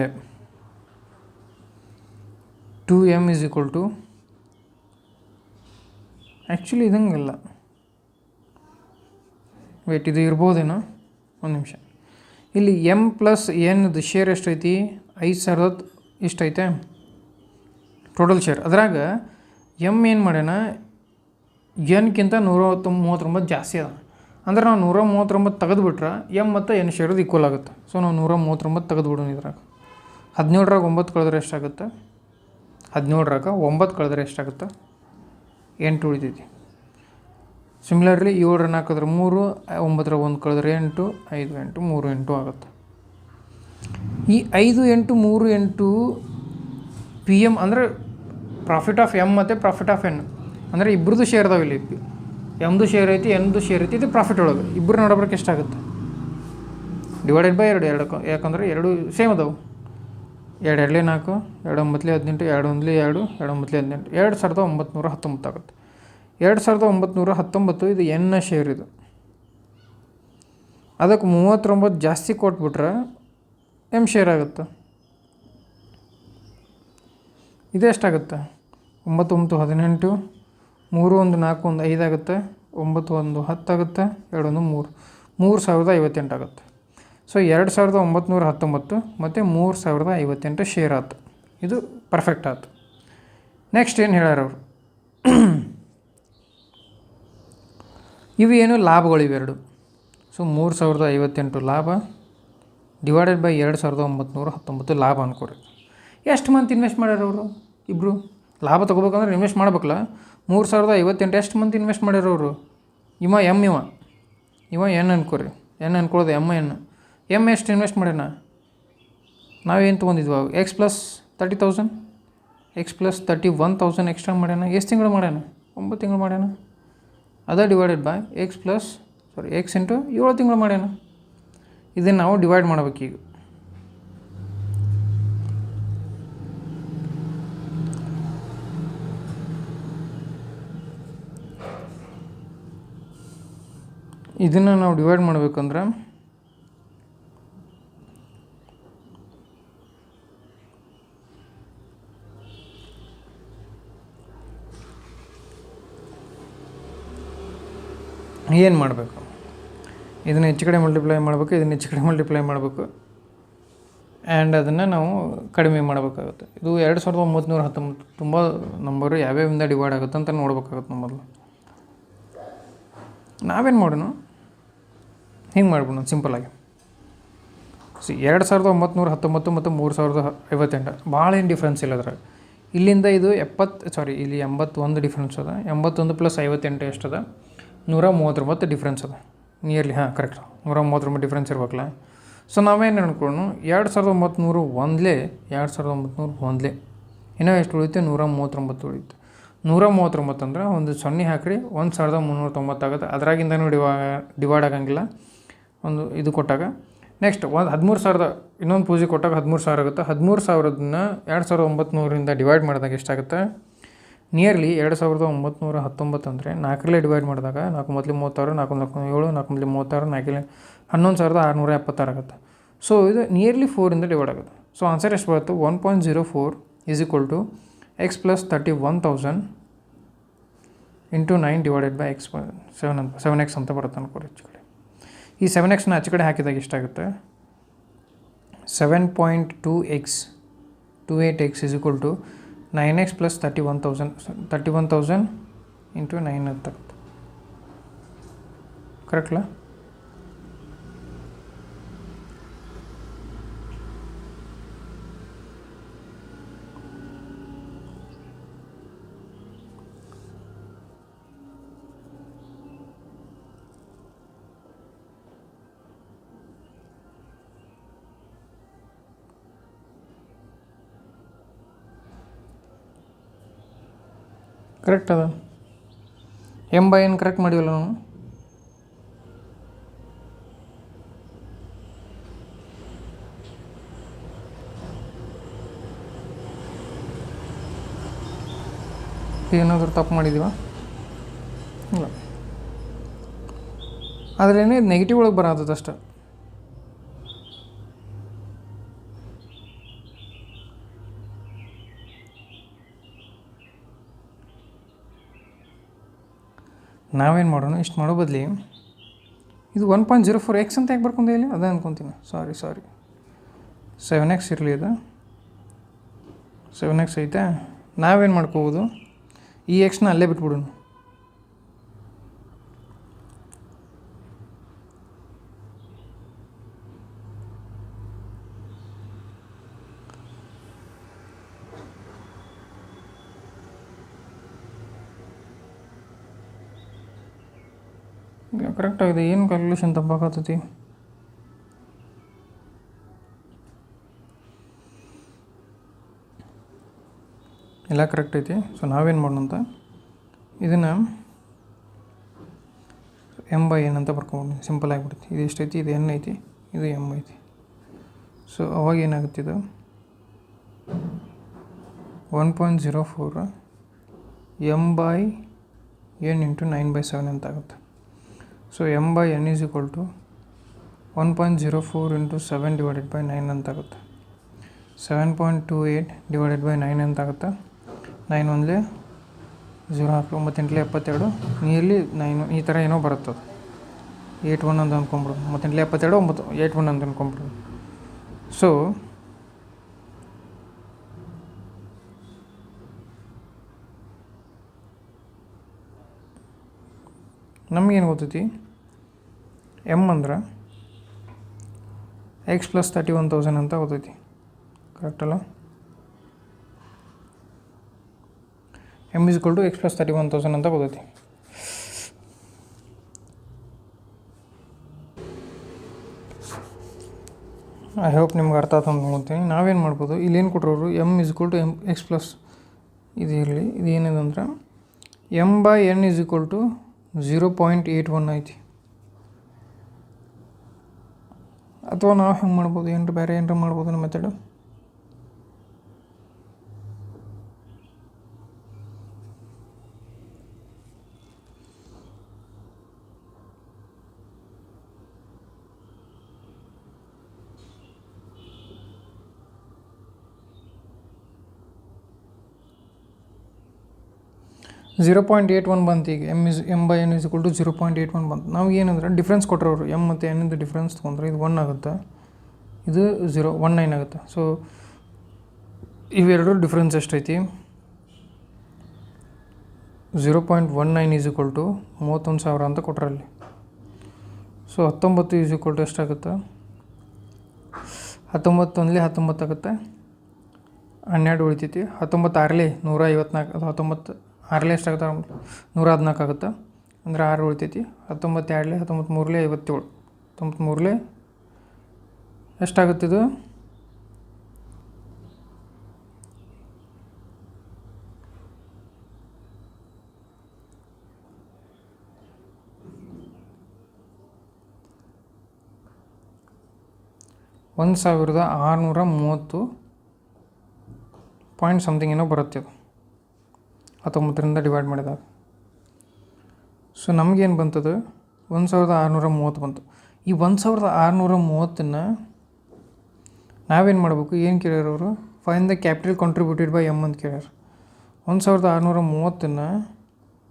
2m is equal to, actually ಇದಂಗಿಲ್ಲ, ವೇಟ್ ಇದು ಇರ್ಬೋದೇನೋ, ಒಂದು ನಿಮಿಷ. ಇಲ್ಲಿ ಎಮ್ ಪ್ಲಸ್ ಎನ್ದು ಶೇರ್ ಎಷ್ಟೈತಿ, 5,000 ಇಷ್ಟೈತೆ ಟೋಟಲ್ ಶೇರ್. ಅದ್ರಾಗ ಎಮ್ ಏನು ಮಾಡ್ಯಾನ, ಎನ್ಗಿಂತ 139 ಜಾಸ್ತಿ ಅದ. ಅಂದ್ರೆ ನಾವು 139 ತೆಗೆದುಬಿಟ್ರೆ ಎಮ್ ಮತ್ತು ಎನ್ ಶೇರ್ದು ಈಕ್ವಲ್ ಆಗುತ್ತೆ. ಸೊ ನಾವು 139 ತೆಗೆದುಬಿಡೋಣ. ಇದ್ರಾಗ 17ರಾಗ 9 ಕಳೆದ್ರೆ ಎಷ್ಟಾಗುತ್ತೆ, 17ರಾಗ 9 ಕಳೆದ್ರೆ ಎಷ್ಟಾಗುತ್ತೆ, 8 ಉಳಿತೈತಿ. ಸಿಮಿಲರ್ಲಿ 7 4 3, 9 1 ಕಳೆದ್ರೆ 8, 5 8 3 8 ಆಗುತ್ತೆ. ಈ 5 8 3 8 ಪಿ ಎಮ್ ಅಂದರೆ ಪ್ರಾಫಿಟ್ ಆಫ್ ಎಮ್ ಮತ್ತು ಪ್ರಾಫಿಟ್ ಆಫ್ ಎನ್, ಅಂದರೆ ಇಬ್ಬರದು ಶೇರ್ ಅದಾವೆ. ಇಲ್ಲಿ ಎಮ್ದು ಶೇರ್ ಐತಿ, ಎನ್ದು ಶೇರ್ ಐತಿ. ಇದು ಪ್ರಾಫಿಟ್ ಒಳಗೆ ಇಬ್ಬರು ನೋಡೋಬ್ರಕ್ಕೆ ಎಷ್ಟಾಗುತ್ತೆ, ಡಿವೈಡೆಡ್ ಬೈ 2. ಯಾಕಂದ್ರೆ 2 ಸೇಮ್ ಅದಾವೆ. 2 2 4, 2 9 18, 2 1 2, 2 9 18, 2,919 ಆಗುತ್ತೆ. 2,919 ಇದು ಎನ್ನ ಶೇರ್. ಇದು ಅದಕ್ಕೆ 39 ಜಾಸ್ತಿ ಕೊಟ್ಬಿಟ್ರೆ ಎಮ್ ಶೇರ್ ಆಗುತ್ತೆ. ಇದು ಎಷ್ಟಾಗುತ್ತೆ, 9 9 18, 3 1 4 1 5 ಆಗುತ್ತೆ, 9 1 10 ಆಗುತ್ತೆ, 2 1 3, 3,058 ಆಗುತ್ತೆ. ಸೊ 2,919 ಮತ್ತು 3,058 ಶೇರ್ ಆಯ್ತು. ಇದು ಪರ್ಫೆಕ್ಟ್ ಆಯ್ತು. ನೆಕ್ಸ್ಟ್ ಏನು ಹೇಳ್ಯಾರ ಅವರು, ಇವು ಏನು ಲಾಭಗಳು ಇವೆರಡು. ಸೊ 3,058 ಲಾಭ ಡಿವೈಡೆಡ್ ಬೈ 2,919 ಲಾಭ ಅನ್ಕೋರಿ. ಎಷ್ಟು ಮಂತ್ ಇನ್ವೆಸ್ಟ್ ಮಾಡ್ಯಾರ ಅವರು ಇಬ್ಬರು? ಲಾಭ ತೊಗೋಬೇಕಂದ್ರೆ ಇನ್ವೆಸ್ಟ್ ಮಾಡ್ಬೇಕಲ್ಲ. 3,058 ಎಷ್ಟು ಮಂತ್ ಇನ್ವೆಸ್ಟ್ ಮಾಡ್ಯಾರ ಅವರು? ಇವ ಎನ್ ಅನ್ಕೋರಿ. ಎನ್ ಅನ್ಕೊಳ್ಳೋದು ಎಮ್ ಎಷ್ಟು ಇನ್ವೆಸ್ಟ್ ಮಾಡ್ಯಾನ? ನಾವೇನು ತೊಗೊಂಡಿದ್ವಿ X plus 30,000, X plus 31,000 extra ಮಾಡ್ಯಾನ. ಎಷ್ಟು ತಿಂಗಳು ಮಾಡ್ಯಾನ? 9 ತಿಂಗಳು ಮಾಡ್ಯಾನ. ಅದೇ ಡಿವೈಡೆಡ್ ಬೈ ಎಕ್ಸ್ ಇಂಟು 7 ತಿಂಗಳು ಮಾಡ್ಯಾನ. ಇದನ್ನು ನಾವು ಡಿವೈಡ್ ಮಾಡ್ಬೇಕೀಗ. ಇದನ್ನು ನಾವು ಡಿವೈಡ್ ಮಾಡಬೇಕಂದ್ರೆ ಏನು ಮಾಡಬೇಕು, ಇದನ್ನು ಹೆಚ್ಚು ಕಡೆ ಮಲ್ಟಿಪ್ಲೈ ಮಾಡಬೇಕು, ಇದನ್ನು ಹೆಚ್ಚು ಕಡೆ ಮಲ್ಟಿಪ್ಲೈ ಮಾಡಬೇಕು, ಆ್ಯಂಡ್ ಅದನ್ನು ನಾವು ಕಡಿಮೆ ಮಾಡಬೇಕಾಗುತ್ತೆ. ಇದು 2,919 ತುಂಬ ನಂಬರು ಯಾವ್ಯಾವಿಂದ ಡಿವೈಡ್ ಆಗುತ್ತೆ ಅಂತ ನೋಡ್ಬೇಕಾಗುತ್ತೆ. ಮೊದಲು ನಾವೇನು ಮಾಡೋಣ, ಹಿಂಗೆ ಮಾಡ್ಬಿಡೋಣ ಸಿಂಪಲ್ಲಾಗಿ. 2,919 ಮತ್ತು 3,058 ಭಾಳ ಏನು ಡಿಫ್ರೆನ್ಸ್ ಇಲ್ಲ ಅದ್ರಾಗ. ಇಲ್ಲಿಂದ ಇದು ಇಲ್ಲಿ 81 ಡಿಫ್ರೆನ್ಸ್ ಅದ. 81 + 58 ಎಷ್ಟದ? 139 ಡಿಫ್ರೆನ್ಸ್ ಅದ. ನಿಯರ್ಲಿ ಹಾಂ ಕರೆಕ್ಟ್ 130 ರೂಪಾಯಿ ಡಿಫ್ರೆನ್ಸ್ ಇರ್ಬೇಕಲ್ಲ. ಸೊ ನಾವೇನು ಅನ್ಕೊಳ್ಳೋಣ 2900 ಒಂದಲೇ 2900 ಒಂದಲೇ ಇನ್ನೂ ಎಷ್ಟು ಉಳಿಯುತ್ತೆ 139 ಉಳಿಯುತ್ತೆ. 139 ಅಂದ್ರೆ ಒಂದು 0 ಹಾಕಿರಿ 1390 ಆಗುತ್ತೆ. ಅದರಾಗಿಂದನೂ ಡಿವೈಡ್ ಆಗಂಗಿಲ್ಲ ಒಂದು ಇದು ಕೊಟ್ಟಾಗ. ನೆಕ್ಸ್ಟ್ 13,000 ಇನ್ನೊಂದು ಪೂಜೆ ಕೊಟ್ಟಾಗ 13,000 ಆಗುತ್ತೆ. 13,000ನ 2900ರಿಂದ ಡಿವೈಡ್ ಮಾಡಿದಾಗ ಎಷ್ಟಾಗುತ್ತೆ? ನಿಯರ್ಲಿ 2919 ಅಂದರೆ 4ರಲ್ಲಿ ಡಿವೈಡ್ ಮಾಡಿದಾಗ 4 ಮೊದಲು 36, 4 7, 4 ಮೊದಲು 36, 4 11,676 ಆಗುತ್ತೆ. ಸೊ ಇದು ನಿಯರ್ಲಿ 4ಇಂದ ಡಿವೈಡ್ ಆಗುತ್ತೆ. ಸೊ ಆನ್ಸರ್ ಎಷ್ಟು ಬರುತ್ತೆ? 1.04 is equal to x plus 31,000 into 9 divided by x 7x ಅಂತ ಬರುತ್ತೆ ಅನ್ಕೋರಿ. ಹೆಚ್ಚು ಕಡೆ ಈ 7xನ ಆಚೆ ಕಡೆ ಹಾಕಿದಾಗ ಎಷ್ಟಾಗುತ್ತೆ? 7.28x is equal to 9x plus 31,000 into 9 ಅಂತ ಆಗುತ್ತೆ. ಕರೆಕ್ಟ್ಲ? ಕರೆಕ್ಟ್ ಅದ. M/N ಕರೆಕ್ಟ್ ಮಾಡಿವಲ್ಲ ನಾವು. ಏನಾದರೂ ತಪ್ಪು ಮಾಡಿದ್ದೀವ? ಇಲ್ಲ. ಆದ್ರೇನೇ ನೆಗೆಟಿವ್ ಒಳಗೆ ಬರತ್ತದ ಅಷ್ಟೆ. ನಾವೇನು ಮಾಡೋಣ, ಇಷ್ಟು ಮಾಡೋ ಬದಲಿ ಇದು 1.04x ಅಂತ ಯಾಕೆ ಬರ್ಕೊಂಡೆ ಇಲ್ಲಿ? ಅದೇ ಅಂದ್ಕೊತೀನಿ. ಸಾರಿ 7x ಇರಲಿ. ಇದು 7x ಐತೆ. ನಾವೇನು ಮಾಡ್ಕೋಬೋದು, ಈ ಎಕ್ಸ್ನ ಅಲ್ಲೇ ಬಿಟ್ಬಿಡೋಣ. ಕರೆಕ್ಟಾಗಿದೆ. ಏನು ಕ್ಯಾಲ್ಕುಲೇಷನ್ ತಪ್ಪಾಗತ್ತೈತಿ? ಎಲ್ಲ ಕರೆಕ್ಟ್ ಐತಿ. ಸೊ ನಾವೇನು ಮಾಡೋಣ ಅಂತ ಇದನ್ನು M/N ಅಂತ ಬರ್ಕೊಂಡು ಸಿಂಪಲ್ ಆಗಿಬಿಡುತ್ತೆ. ಇದು ಎಷ್ಟೈತಿ? ಇದು N ಐತಿ, ಇದು M ಐತಿ. ಸೊ ಅವಾಗ ಏನಾಗುತ್ತೆ, ಇದು 1.04 M/N ಇಂಟು 9/7 ಅಂತ ಆಗುತ್ತೆ. So M/N is equal to 1.04 into 7 divided by 9 ಅಂತ ಆಗುತ್ತೆ. 7.28 ಡಿವೈಡೆಡ್ ಬೈ 9 ಅಂತ ಆಗುತ್ತೆ. 9 ಒಂದಲೇ 0 ಹಾಕಿ 9 8 72 ನಿಯರ್ಲಿ 9 ಈ ಥರ ಏನೋ ಬರುತ್ತೆ. 81 ಅಂತ ಅಂದ್ಕೊಂಬಿಡೋದು. 9 8 72 9 81 ಅಂತ ಅಂದ್ಕೊಂಬಿಡೋದು. ಸೊ ನಮಗೇನು ಗೊತ್ತೈತಿ? M ಅಂದ್ರೆ x ಪ್ಲಸ್ 31,000 ಅಂತ ಗೊತ್ತೈತಿ. ಕರೆಕ್ಟಲ್ಲ? M is equal to x plus 31,000 ಅಂತ ಗೊತ್ತೈತಿ. ಐ ಹೋಪ್ ನಿಮ್ಗೆ ಅರ್ಥ ಆಯ್ತು ಅಂತ ನೋಡ್ತೀನಿ. ನಾವೇನು ಮಾಡ್ಬೋದು, ಇಲ್ಲೇನು ಕೊಟ್ಟರು M is equal to x plus ಇದು ಇರಲಿ. ಇದು ಏನಿದೆ ಅಂದ್ರೆ M/N ಈಸ್ ಈಕ್ವಲ್ ಟು 0.81 ಐತಿ. ಅಥವಾ ನಾವು ಹೆಂಗೆ ಮಾಡ್ಬೋದು, ಏನಾರ ಬೇರೆ ಏನಾರ ಮಾಡ್ಬೋದು ನಮ್ಮ ಮೆಥಡು. .81 ಬಂತು. ಈಗ M/N ಈಸ್ ಈಕ್ವಲ್ ಟು 0.81 ಬಂತು. ನಾವು ಏನಂದ್ರೆ ಡಿಫ್ರೆನ್ಸ್ ಕೊಟ್ಟರವರು M ಮತ್ತು N ಇಂದ ಡಿಫ್ರೆನ್ಸ್ ತೊಗೊಂಡ್ರೆ ಇದು 1 ಆಗುತ್ತೆ, ಇದು 0.19 ಆಗುತ್ತೆ. ಸೊ ಇವೆರಡು ಡಿಫ್ರೆನ್ಸ್ ಎಷ್ಟೈತಿ? 0.19 ಈಸ್ ಈಕ್ವಲ್ ಟು 31,000 ಅಂತ ಕೊಟ್ಟರಲ್ಲಿ. ಸೊ 19 ಈಸ್ ಈಕ್ವಲ್ ಟು ಎಷ್ಟಾಗುತ್ತೆ? 19 ಒಂದಲೇ 19 ಆಗುತ್ತೆ. 12 ಉಳಿತೈತಿ. 19 6 154, 19 6 ಎಷ್ಟಾಗುತ್ತೆ? 114 ಆಗುತ್ತೆ. ಅಂದ್ರೆ 6 ಉಳಿತೈತಿ. 19 2 19 3 57. 93 ಎಷ್ಟಾಗುತ್ತಿದು? $1630 ಪಾಯಿಂಟ್ ಸಮಥಿಂಗ್ ಏನೋ ಬರುತ್ತೆ ಅದು 19ರಿಂದ ಡಿವೈಡ್ ಮಾಡಿದಾಗ. ಸೊ ನಮಗೇನು ಬಂತದು? 1630 ಬಂತು. ಈ 1630 ನಾವೇನು ಮಾಡಬೇಕು? ಏನು ಕೇಳ್ಯಾರ ಅವರು? Fine the capital contributed by M ಅಂತ ಕೇಳ್ಯಾರ. 1630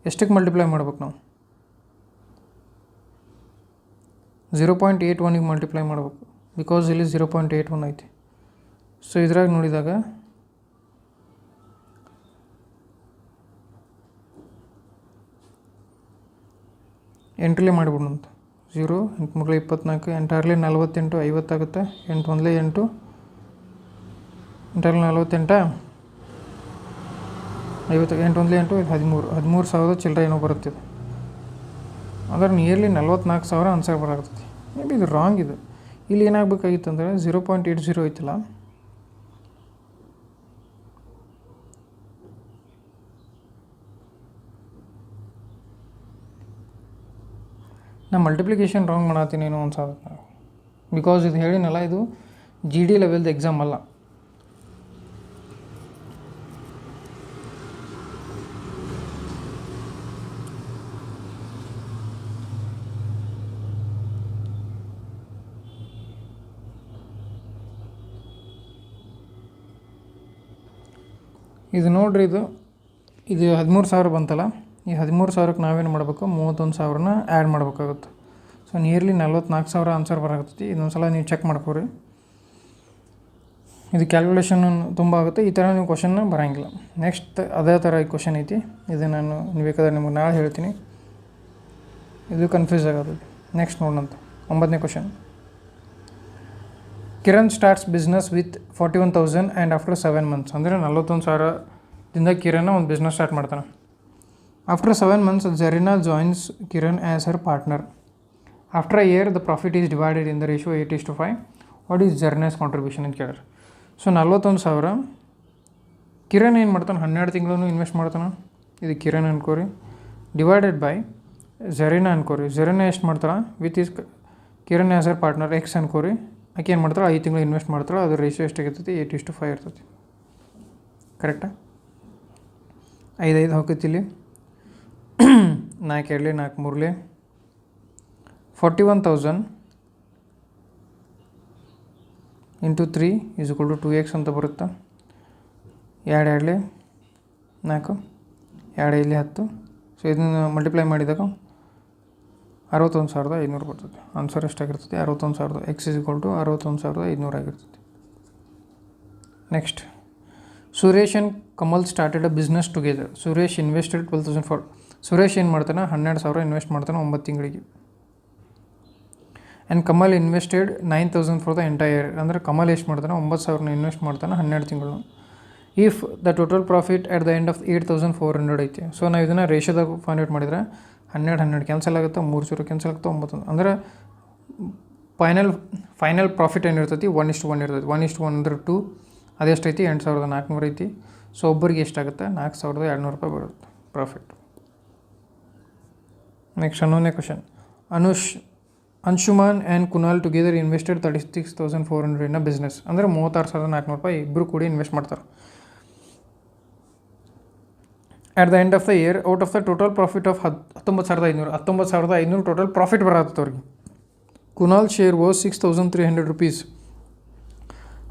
ಎಷ್ಟಕ್ಕೆ ಮಲ್ಟಿಪ್ಲೈ ಮಾಡ್ಬೇಕು ನಾವು? 0.81ಗೆ ಮಲ್ಟಿಪ್ಲೈ ಮಾಡ್ಬೇಕು, ಬಿಕಾಸ್ ಇಲ್ಲಿ 0.81 ಐತಿ. ಸೊ ಇದ್ರಾಗ ನೋಡಿದಾಗ ಎಂಟ್ರಲ್ಲೇ ಮಾಡಿಬಿಡೋಣಂತ. 0 8 3 24 8 48 50 ಆಗುತ್ತೆ. 8 1 8 8 48 50 8 1 8 13,000 ಚಿಲ್ಲರೆ ಏನೋ ಬರುತ್ತೆ. ಅಂದ್ರೆ ನಿಯರ್ಲಿ 44,000 ಆನ್ಸರ್ ಬರಾಗ್ತೈತಿ. ಮೇ ಬಿ ಇದು ರಾಂಗ್ ಇದು. ಇಲ್ಲಿ ಏನಾಗಬೇಕಾಗಿತ್ತು ಅಂದರೆ 0.80 ಐತಲ್ಲ, ನಾ ಮಲ್ಟಿಪ್ಲಿಕೇಶನ್ ರಾಂಗ್ ಮಾಡತ್ತೀನಿ ಏನೋ ಅನ್ಸಾಗುತ್ತೆ. ಬಿಕಾಸ್ ಇದು ಹೇಳಿನಲ್ಲ, ಇದು GD ಲೆವೆಲ್ದು ಎಕ್ಸಾಮ್ ಅಲ್ಲ. ಇದು ನೋಡ್ರಿ, ಇದು 13,000 ಬಂತಲ್ಲ. ಈ 13,000ಕ್ಕೆ ನಾವೇನು ಮಾಡಬೇಕು? 31,000ನ ಆ್ಯಡ್ ಮಾಡ್ಬೇಕಾಗುತ್ತೆ. ಸೊ ನಿಯರ್ಲಿ 44,000 ಆನ್ಸರ್ ಬರಾಕತ್ತೈತಿ. ಇದೊಂದು ಸಲ ನೀವು ಚೆಕ್ ಮಾಡ್ಕೊರಿ. ಇದು ಕ್ಯಾಲ್ಕುಲೇಷನ್ ತುಂಬ ಆಗುತ್ತೆ. ಈ ಥರ ನೀವು ಕ್ವಶನ್ನ ಬರೋಂಗಿಲ್ಲ. ನೆಕ್ಸ್ಟ್ ಅದೇ ಥರ ಈ ಕ್ವಶನ್ ಐತಿ. ಇದು ನಾನು ಬೇಕಾದ್ರೆ ನಿಮಗೆ ನಾಳೆ ಹೇಳ್ತೀನಿ. ಇದು ಕನ್ಫ್ಯೂಸ್ ಆಗೋದು. ನೆಕ್ಸ್ಟ್ ನೋಡೋಣಂತ 9ನೇ question. Kiran starts business with 41,000 and after 7 months. ಅಂದರೆ 41,000ದಿಂದ ಕಿರಣ್ ಒಂದು ಬಿಸ್ನೆಸ್ ಸ್ಟಾರ್ಟ್ ಮಾಡ್ತಾನೆ. After 7 months Zarina joins Kiran as her partner. After a year the profit is divided in the ratio 8:5. What is Zarina's contribution ಅಂತ ಕೇಳ್ಯಾರ. ಸೊ 41,000 ಕಿರಣ್ ಏನು ಮಾಡ್ತಾನೆ? 12 ತಿಂಗಳು ಇನ್ವೆಸ್ಟ್ ಮಾಡ್ತಾನೆ. ಇದು ಕಿರಣ್ ಅನ್ಕೋರಿ. ಡಿವೈಡೆಡ್ ಬೈ ಜರೀನಾ ಅನ್ಕೋರಿ. ಜರೀನಾ ಎಷ್ಟು ಮಾಡ್ತಾಳೆ? With is Kiran as her partner X ಅನ್ಕೋರಿ. ಆಕೆ ಏನು ಮಾಡ್ತಾಳೆ? 5 ತಿಂಗಳು ಇನ್ವೆಸ್ಟ್ ಮಾಡ್ತಾಳೆ. ಅದು ರೇಷಿಯೋ ಎಷ್ಟಾಗಿರ್ತೈತಿ? 8:5 ಇರ್ತೈತಿ. ಕರೆಕ್ಟಾ? 5 ಹೋಗ್ತೈತಿ ಇಲ್ಲಿ. 4 2 4 3 41,000 into 3 is equal to 2x ಅಂತ ಬರುತ್ತೆ. 2 2 4 2 ಇಲ್ಲಿ 10. ಸೊ ಇದನ್ನು ಮಲ್ಟಿಪ್ಲೈ ಮಾಡಿದಾಗ 61,500 ಬರ್ತದೆ. ಆನ್ಸರ್ ಎಷ್ಟಾಗಿರ್ತದೆ? 61,000. ಎಕ್ಸ್ ಈಸ್ ಈಕ್ವಲ್ ಟು 61,500 ಆಗಿರ್ತದೆ. Next, Suresh and Kamal started a business together. Suresh invested 12,000 for. Suresh ಏನು ಮಾಡ್ತಾನೆ? 12,000 ಇನ್ವೆಸ್ಟ್ ಮಾಡ್ತಾನೆ 9 ತಿಂಗಳಿಗೆ. And Kamal invested 9,000 for the entire. ಅಂದರೆ ಕಮಲ್ ಎಷ್ಟು ಮಾಡ್ತಾನೆ? 9,000 ಇನ್ವೆಸ್ಟ್ ಮಾಡ್ತಾನೆ 12 ತಿಂಗಳು. If the total profit at the end of 8,400 ಐತಿ. ಸೊ ನಾವು ಇದನ್ನು ರೇಷೋದಾಗ ಫೈಂಡ್ ಔಟ್ ಮಾಡಿದ್ರೆ 12 ಕ್ಯಾನ್ಸಲ್ ಆಗುತ್ತೆ, 3 0 ಕ್ಯಾನ್ಸಲ್ ಆಗುತ್ತೆ, 9. ಅಂದರೆ ಫೈನಲ್ ಪ್ರಾಫಿಟ್ ಏನಿರ್ತೈತಿ? 1:1 ಇರ್ತೈತಿ. 1:1 ಅಂದರೆ 2. ಅದೆಷ್ಟೈತಿ? 8,400 ಐತಿ. ಸೊ ಒಬ್ಬರಿಗೆ ಎಷ್ಟಾಗುತ್ತೆ? 4,200 ರೂಪಾಯಿ ಬರುತ್ತೆ ಪ್ರಾಫಿಟ್. ನೆಕ್ಸ್ಟ್ 11ನೇ question. Anshuman and Kunal together invested 36,400 in a business. ಅಂದರೆ 36,400 ರೂಪಾಯಿ ಇಬ್ಬರು ಕೂಡಿ ಇನ್ವೆಸ್ಟ್ ಮಾಡ್ತಾರೆ. At the end of the year, out of the total profit of 19,500 total profit ಬರತ್ತೆ ಅವ್ರಿಗೆ. Kunal share was 6,300 rupees.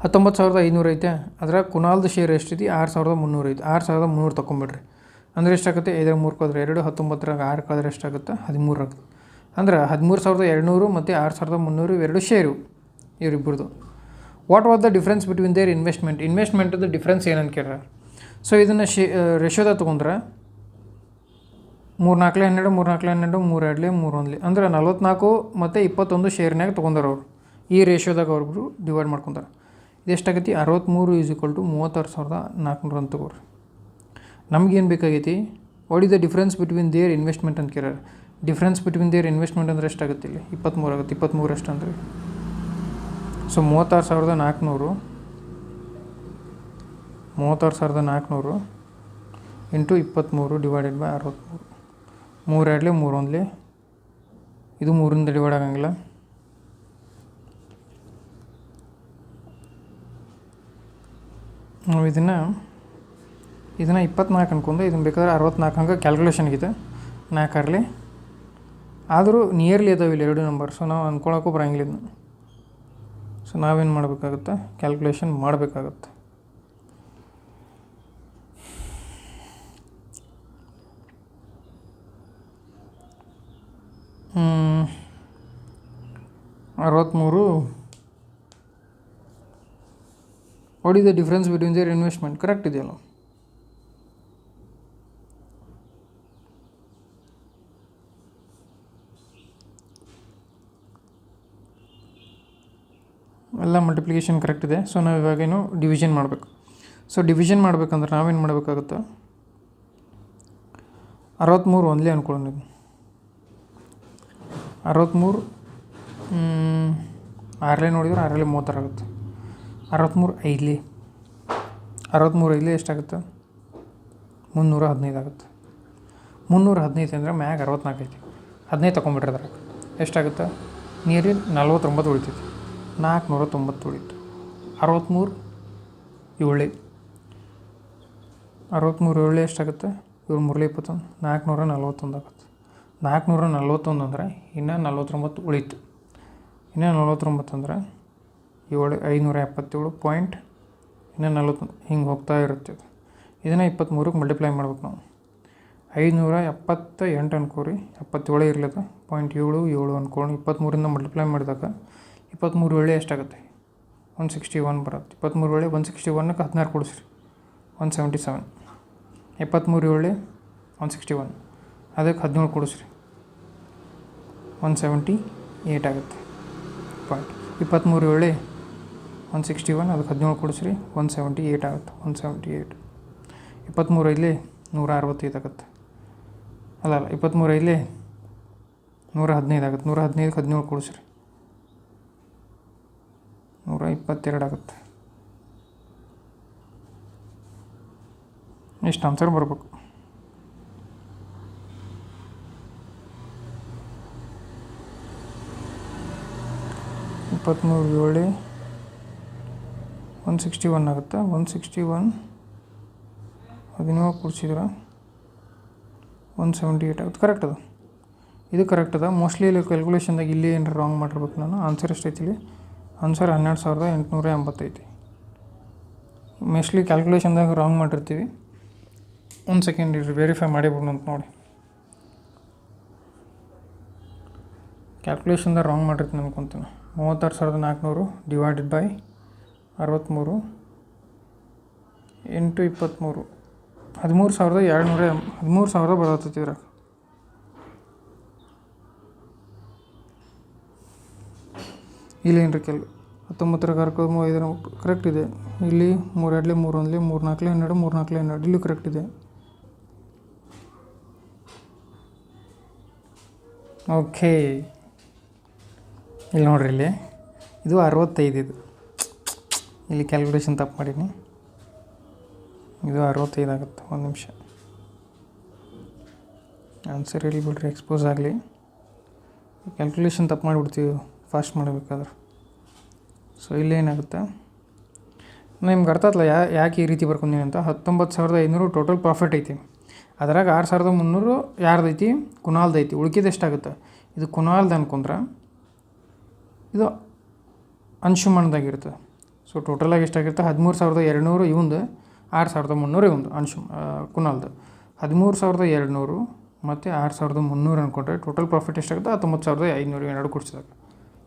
19,500 ಐತೆ. ಅದ್ರಾಗ ಕುನಾಲ್ದು ಶೇರ್ ಎಷ್ಟೈತಿ? 6,300 ಐತಿ. 6,300 ತೊಗೊಂಬಿಡ್ರಿ. ಅಂದರೆ ಎಷ್ಟಾಗುತ್ತೆ? 5 3 ಕಳೆದ್ರೆ 2, 19 6 ಕಳೆದ್ರೆ ಎಷ್ಟಾಗುತ್ತೆ? 13 ಆಗುತ್ತೆ. ಅಂದ್ರೆ 13,200 ಮತ್ತು 6,300 ಇವೆರಡು ಶೇರು ಇವರಿಬ್ಬರದು. What was the difference between their ಇನ್ವೆಸ್ಟ್ಮೆಂಟದ್ದು ಡಿಫ್ರೆನ್ಸ್ ಏನಂತ ಕೇಳ್ರ. ಸೊ ಇದನ್ನು ರೇಷೋದಾಗ ತೊಗೊಂಡ್ರೆ 3 4 12 3 4 12 3 2 3 1 ಅಂದ್ರೆ 44 ಮತ್ತು 21 ಶೇರ್ನಾಗ ತೊಗೊಂಡಾರ ಅವರು. ಈ ರೇಷೋದಾಗ ಅವ್ರಿಬ್ರು ಡಿವೈಡ್ ಮಾಡ್ಕೊತಾರೆ. ಇದೆಷ್ಟಾಗೈತಿ? 63 ಈಸ್ ಈಕ್ವಲ್ ಟು 36,400 ಅಂತ ತಗೋರಿ. ನಮಗೇನು ಬೇಕಾಗೈತಿ? What is the difference between their investment ಅಂತ ಕೇಳ್ಯಾರ. ಡಿಫ್ರೆನ್ಸ್ ಬಿಟ್ವೀನ್ ದೇರ್ ಇನ್ವೆಸ್ಟ್ಮೆಂಟ್ ಅಂದರೆ ಎಷ್ಟಾಗುತ್ತೆ ಇಲ್ಲಿ 23 ಆಗುತ್ತೆ. 23 ಎಷ್ಟು ಅಂದರೆ ಸೊ 36,400 ಇಂಟು 23 ಡಿವೈಡೆಡ್ ಬೈ 63. 3 ಎರಡಲಿ 3 ಒಂದಲಿ ಇದು 3ರಿಂದ ಡಿವೈಡ್ ಆಗಂಗಿಲ್ಲ. ನಾವು ಇದನ್ನು 24 ಅನ್ಕೊಂಡು ಇದನ್ನು ಬೇಕಾದ್ರೆ 64 ಹಂಗೆ ಕ್ಯಾಲ್ಕುಲೇಷನ್ಗಿದೆ 4 ಆದರೂ ನಿಯರ್ಲಿ ಅದಾವೆ ಇಲ್ಲಿ 2 ನಂಬರ್. ಸೊ ನಾವು ಅಂದ್ಕೊಳಕ್ಕೂ ಬರೋಂಗಿಲ್ಲ ಇದನ್ನು. ಸೊ ನಾವೇನು ಮಾಡಬೇಕಾಗುತ್ತೆ, ಕ್ಯಾಲ್ಕುಲೇಷನ್ ಮಾಡಬೇಕಾಗತ್ತೆ. ಅರವತ್ತ್ಮೂರು what is the difference between their investment correct ಇದೆಯಲ್ಲ. ಎಲ್ಲ ಮಲ್ಟಿಪ್ಲಿಕೇಶನ್ ಕರೆಕ್ಟ್ ಇದೆ. ಸೊ ನಾವು ಇವಾಗೇನು ಡಿವಿಷನ್ ಮಾಡಬೇಕು. ಸೊ ಡಿವಿಷನ್ ಮಾಡಬೇಕಂದ್ರೆ ನಾವೇನು ಮಾಡಬೇಕಾಗುತ್ತೆ, 63 ಒಂದಲೇ ಅಂದ್ಕೊಳ್ಳೋಣ. ನೀವು 63 6ಲೇ ನೋಡಿದ್ರೆ 6ರಲ್ಲಿ 36 ಆಗುತ್ತೆ. 63 5ಲೇ ಎಷ್ಟಾಗುತ್ತೆ, 315 ಆಗುತ್ತೆ. 315 ಅಂದರೆ ಮ್ಯಾಗ 64 ಐತಿ, 15 ತೊಗೊಂಬಿಟ್ರೆ ಅದ್ರಾಗ ಎಷ್ಟಾಗುತ್ತೆ, ನಿಯರ್ಲಿ 49 ಉಳಿತೈತಿ. 490 ಉಳಿತು. 63 7 ಎಷ್ಟಾಗುತ್ತೆ, 7 3 21 441 ಆಗುತ್ತೆ. 441 ಅಂದರೆ ಇನ್ನೂ 49 ಉಳಿತು. ಇನ್ನೂ 49 ಅಂದರೆ 577 ಪಾಯಿಂಟ್ ಇನ್ನೂ 41 ಹಿಂಗೆ ಹೋಗ್ತಾ ಇರುತ್ತೆ. ಇದನ್ನು 23ಕ್ಕೆ ಮಲ್ಟಿಪ್ಲೈ ಮಾಡ್ಬೇಕು ನಾವು. 578 ಅನ್ಕೋರಿ, 77 ಇರಲಿಲ್ಲ, 0.77 ಅನ್ಕೊಂಡು 23ರಿಂದ ಮಲ್ಟಿಪ್ಲೈ ಮಾಡಿದಾಗ 23 7 ಎಷ್ಟಾಗುತ್ತೆ, 161 ಬರುತ್ತೆ. 23 7 161ಕ್ಕೆ 16 ಕೊಡಿಸ್ರಿ, 177. 23 7 161 ಅದಕ್ಕೆ 17 ಕೊಡಿಸ್ರಿ, 178 ಆಗುತ್ತೆ ಪಾಯಿಂಟ್. 23 7 161 ಅದಕ್ಕೆ 17 ಕೊಡಿಸ್ರಿ, 178 ಆಗುತ್ತೆ. 178. 23 5 165 ಆಗುತ್ತೆ. ಅಲ್ಲ 23 5 115 ಆಗುತ್ತೆ. 115ಕ್ಕೆ 17 ಕೊಡಿಸ್ರಿ, 122 ಆಗುತ್ತೆ. ಇಷ್ಟು ಆನ್ಸರ್ ಬರಬೇಕು. ಇಪ್ಪತ್ತ್ಮೂರು 7 161 ಆಗುತ್ತೆ. 161 17 ಕೂಡಿಸಿದ್ರೆ 178 ಆಗುತ್ತೆ. ಕರೆಕ್ಟ್ ಅದು, ಇದು ಕರೆಕ್ಟ್ ಅದ. ಮೋಸ್ಟ್ಲಿ ಇಲ್ಲಿ ಕ್ಯಾಲ್ಕುಲೇಷನ್ದಾಗ ಇಲ್ಲಿ ಏನಾರು ರಾಂಗ್ ಮಾಡಿರ್ಬೇಕು ನಾನು. ಆನ್ಸರ್ ಎಷ್ಟೈತಿ ಇಲ್ಲಿ, ಆನ್ಸರ್ 12,880 ಐತಿ. ಮೋಸ್ಟ್ಲಿ ಕ್ಯಾಲ್ಕುಲೇಷನ್ದಾಗ ರಾಂಗ್ ಮಾಡಿರ್ತೀವಿ. ಒಂದು ಸೆಕೆಂಡ್ ಇರ್ರಿ, ವೆರಿಫೈ ಮಾಡಿಬಿಡೋಣ ಅಂತ ನೋಡಿ. ಕ್ಯಾಲ್ಕುಲೇಷನ್ದಾಗ ರಾಂಗ್ ಮಾಡಿರ್ತೀನಿ ಅನ್ಕೊತೀನಿ. 36,400 ಡಿವೈಡೆಡ್ ಬೈ 63 ಇಂಟು 23 13,200 ಬರತ್ತೈತಿ ಇದ್ರಾಗ. ಇಲ್ಲೇನು ರೀ 19 5 ಕರೆಕ್ಟ್ ಇದೆ. ಇಲ್ಲಿ 3 2 3 1 3 4 12 3 4 12 ಇಲ್ಲೂ ಕರೆಕ್ಟ್ ಇದೆ. ಓಕೆ, ಇಲ್ಲಿ ನೋಡ್ರಿ, ಇಲ್ಲಿ ಇದು 65. ಇಲ್ಲಿ ಕ್ಯಾಲ್ಕುಲೇಷನ್ ತಪ್ಪು ಮಾಡೀನಿ. ಇದು 65 ಆಗುತ್ತೆ. ಒಂದು ನಿಮಿಷ, ಆನ್ಸರ್ ಇಲ್ಲಿ ಬಿಡ್ರಿ, ಎಕ್ಸ್ಪೋಸ್ ಆಗಲಿ. ಕ್ಯಾಲ್ಕುಲೇಷನ್ ತಪ್ಪು ಮಾಡಿಬಿಡ್ತೀವಿ ಫಾಸ್ಟ್ ಮಾಡಬೇಕಾದ್ರೆ. ಸೊ ಇಲ್ಲೇನಾಗುತ್ತೆ, ನಿಮ್ಗೆ ಅರ್ಥ ಆಯ್ತಲ್ಲ ಯಾಕೆ ಈ ರೀತಿ ಬರ್ಕೊಂಡೀನಿ ಅಂತ. 19,500 ಟೋಟಲ್ ಪ್ರಾಫಿಟ್ ಐತಿ. ಅದ್ರಾಗ 6,300 ಯಾರ್ದೈತಿ, ಕುನಾಲ್ದೈತಿ. ಉಳ್ಕಿದ್ದು ಎಷ್ಟಾಗುತ್ತೆ, ಇದು ಕುನಾಲ್ದು ಅನ್ಕೊಂಡ್ರೆ ಇದು ಅಂಶುಮಾನದಾಗಿರ್ತದೆ. ಸೊ ಟೋಟಲಾಗಿ ಎಷ್ಟಾಗಿರುತ್ತೆ, 13,200 ಇವಂದು, 6,300 ಇವಂದು ಕುನಾಲ್ದು. 13,200 ಮತ್ತು 6,300 ಅಂದ್ಕೊಂಡ್ರೆ ಟೋಟಲ್ ಪ್ರಾಫಿಟ್ ಎಷ್ಟಾಗುತ್ತೆ, 19,500. ಎರಡು ಕೊಡ್ಸಿದಾಗ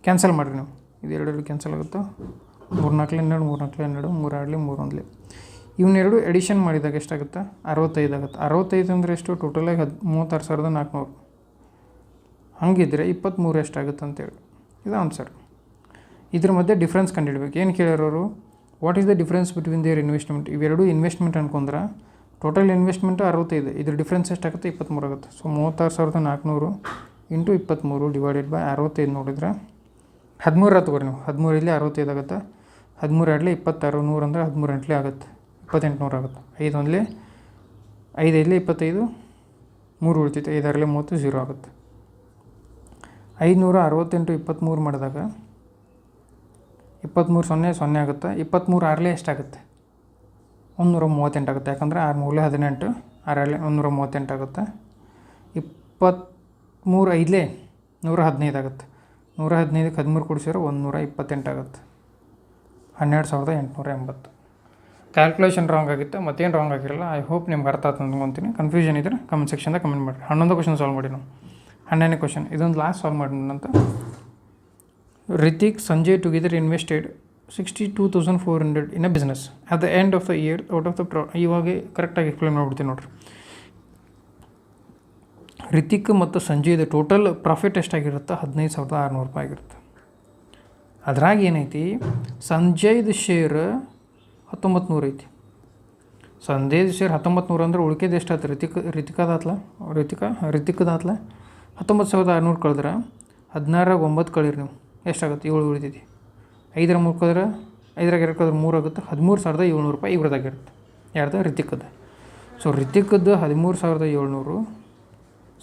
ಕ್ಯಾನ್ಸಲ್ ಮಾಡಿರಿ ನೀವು. ಇದು 2 ಕ್ಯಾನ್ಸಲ್ ಆಗುತ್ತೆ. 3 4 12 3 4 12 3 2 3 1 ಇವನ್ನೆರಡು ಎಡಿಷನ್ ಮಾಡಿದಾಗ ಎಷ್ಟಾಗುತ್ತೆ, 65 ಆಗುತ್ತೆ. 65 ಅಂದರೆ ಎಷ್ಟು, ಟೋಟಲಾಗಿ 36,400. ಹಂಗಿದ್ರೆ 23 ಎಷ್ಟಾಗುತ್ತೆ ಅಂತೇಳಿ ಇದು ಆನ್ಸರ್. ಇದ್ರ ಮಧ್ಯೆ ಡಿಫ್ರೆನ್ಸ್ ಕಂಡುಹಿಡ್ಬೇಕು. ಏನು ಕೇಳಿರೋರು, what is the difference between their investment. ಇವೆರಡು ಇನ್ವೆಸ್ಟ್ಮೆಂಟ್ ಅನ್ಕೊಂಡ್ರೆ ಟೋಟಲ್ ಇನ್ವೆಸ್ಟ್ಮೆಂಟು 65, ಇದ್ರ ಡಿಫ್ರೆನ್ಸ್ ಎಷ್ಟಾಗುತ್ತೆ 23 ಆಗುತ್ತೆ. ಸೊ 36,400 ಇಂಟು 23 ಡಿವೈಡೆಡ್ ಬೈ 65 ನೋಡಿದ್ರೆ 13 ತಗೋರಿ ನೀವು. 13 ಇಲ್ಲಿ 65 ಆಗುತ್ತೆ. 13 ಎರಡಲೇ 26, 100 ಅಂದರೆ 13 ಎಂಟ್ಲೇ ಆಗುತ್ತೆ, 2800 ಆಗುತ್ತೆ. 5 ಒಂದಲೇ 5 ಐದಲೇ 25, 3 ಉಳಿತೈತೆ, 5 ಆರಲೇ 30, 0 ಆಗುತ್ತೆ. 568 23 ಮಾಡಿದಾಗ 23 0 ಆಗುತ್ತೆ. 23 ಆರಲೇ ಎಷ್ಟಾಗುತ್ತೆ 138 ಆಗುತ್ತೆ, ಯಾಕಂದರೆ 6 ಮೂರಲೇ 18, 6 ಎರಡಲೇ 138 ಆಗುತ್ತೆ. 23 ಐದಲೇ 115 ಆಗುತ್ತೆ. 115ಕ್ಕೆ 13 ಕೂಡಿಸಿದ್ರೆ 128 ಆಗುತ್ತೆ. 12,880. ಕ್ಯಾಲ್ಕುಲೇಷನ್ ರಾಂಗ್ ಆಗಿತ್ತು, ಮತ್ತೇನು ರಾಂಗ್ ಆಗಿರಲ್ಲ. ಐ ಹೋಪ್ ನಿಮ್ಗೆ ಅರ್ಥ ಆಯ್ತು ಅಂದ್ಕೊತೀನಿ. ಕನ್ಫ್ಯೂಷನ್ ಇದ್ದರೆ ಕಮೆಂಟ್ ಸೆಕ್ಷನ್ದಾಗ ಕಮೆಂಟ್ ಮಾಡಿರಿ. 11 ಕ್ವಶನ್ ಸಾಲ್ವ್ ಮಾಡಿ ನಾವು. 12ನೇ ಕ್ವಶನ್, ಇದೊಂದು ಲಾಸ್ಟ್ ಸಾಲ್ವ್ ಮಾಡಿದಂತ. Ritik Sanjay together invested 62,400 in a business at the end of the year out of the ಇವಾಗ ಕರೆಕ್ಟಾಗಿ ಎಕ್ಸ್ಪ್ಲೇನ್ ಮಾಡ್ಬಿಡ್ತೀನಿ ನೋಡಿರಿ. ರಿತಿಕ್ ಮತ್ತು ಸಂಜಯ್ದು ಟೋಟಲ್ ಪ್ರಾಫಿಟ್ ಎಷ್ಟಾಗಿರುತ್ತೆ 15,600 ರೂಪಾಯಿ ಆಗಿರುತ್ತೆ. ಅದ್ರಾಗ ಏನೈತಿ, ಸಂಜಯ್ದು ಶೇರ್ 1900 ಐತಿ. ಸಂಜಯ್ದು ಶೇರ್ 1900 ಅಂದ್ರೆ ಉಳಿಕೆದು ಎಷ್ಟಾಯ್ತು ರಿತಿಕದಾತ್ಲ 19,600 ಕಳೆದ್ರೆ 16 9 ಕಳೀರಿ ನೀವು, ಎಷ್ಟಾಗುತ್ತೆ 7 ಉಳಿತೈತಿ. 5 3 ಕಳೆದ್ರೆ 5 2 ಕಳೆದ್ರೆ 3 ಆಗುತ್ತೆ. 13,700 ರೂಪಾಯಿ ಇವ್ರದ್ದಾಗಿರುತ್ತೆ. ಯಾರ್ದು ರಿತಿಕದ. ಸೊ ರಿತಿಕದ್ದು 13,700,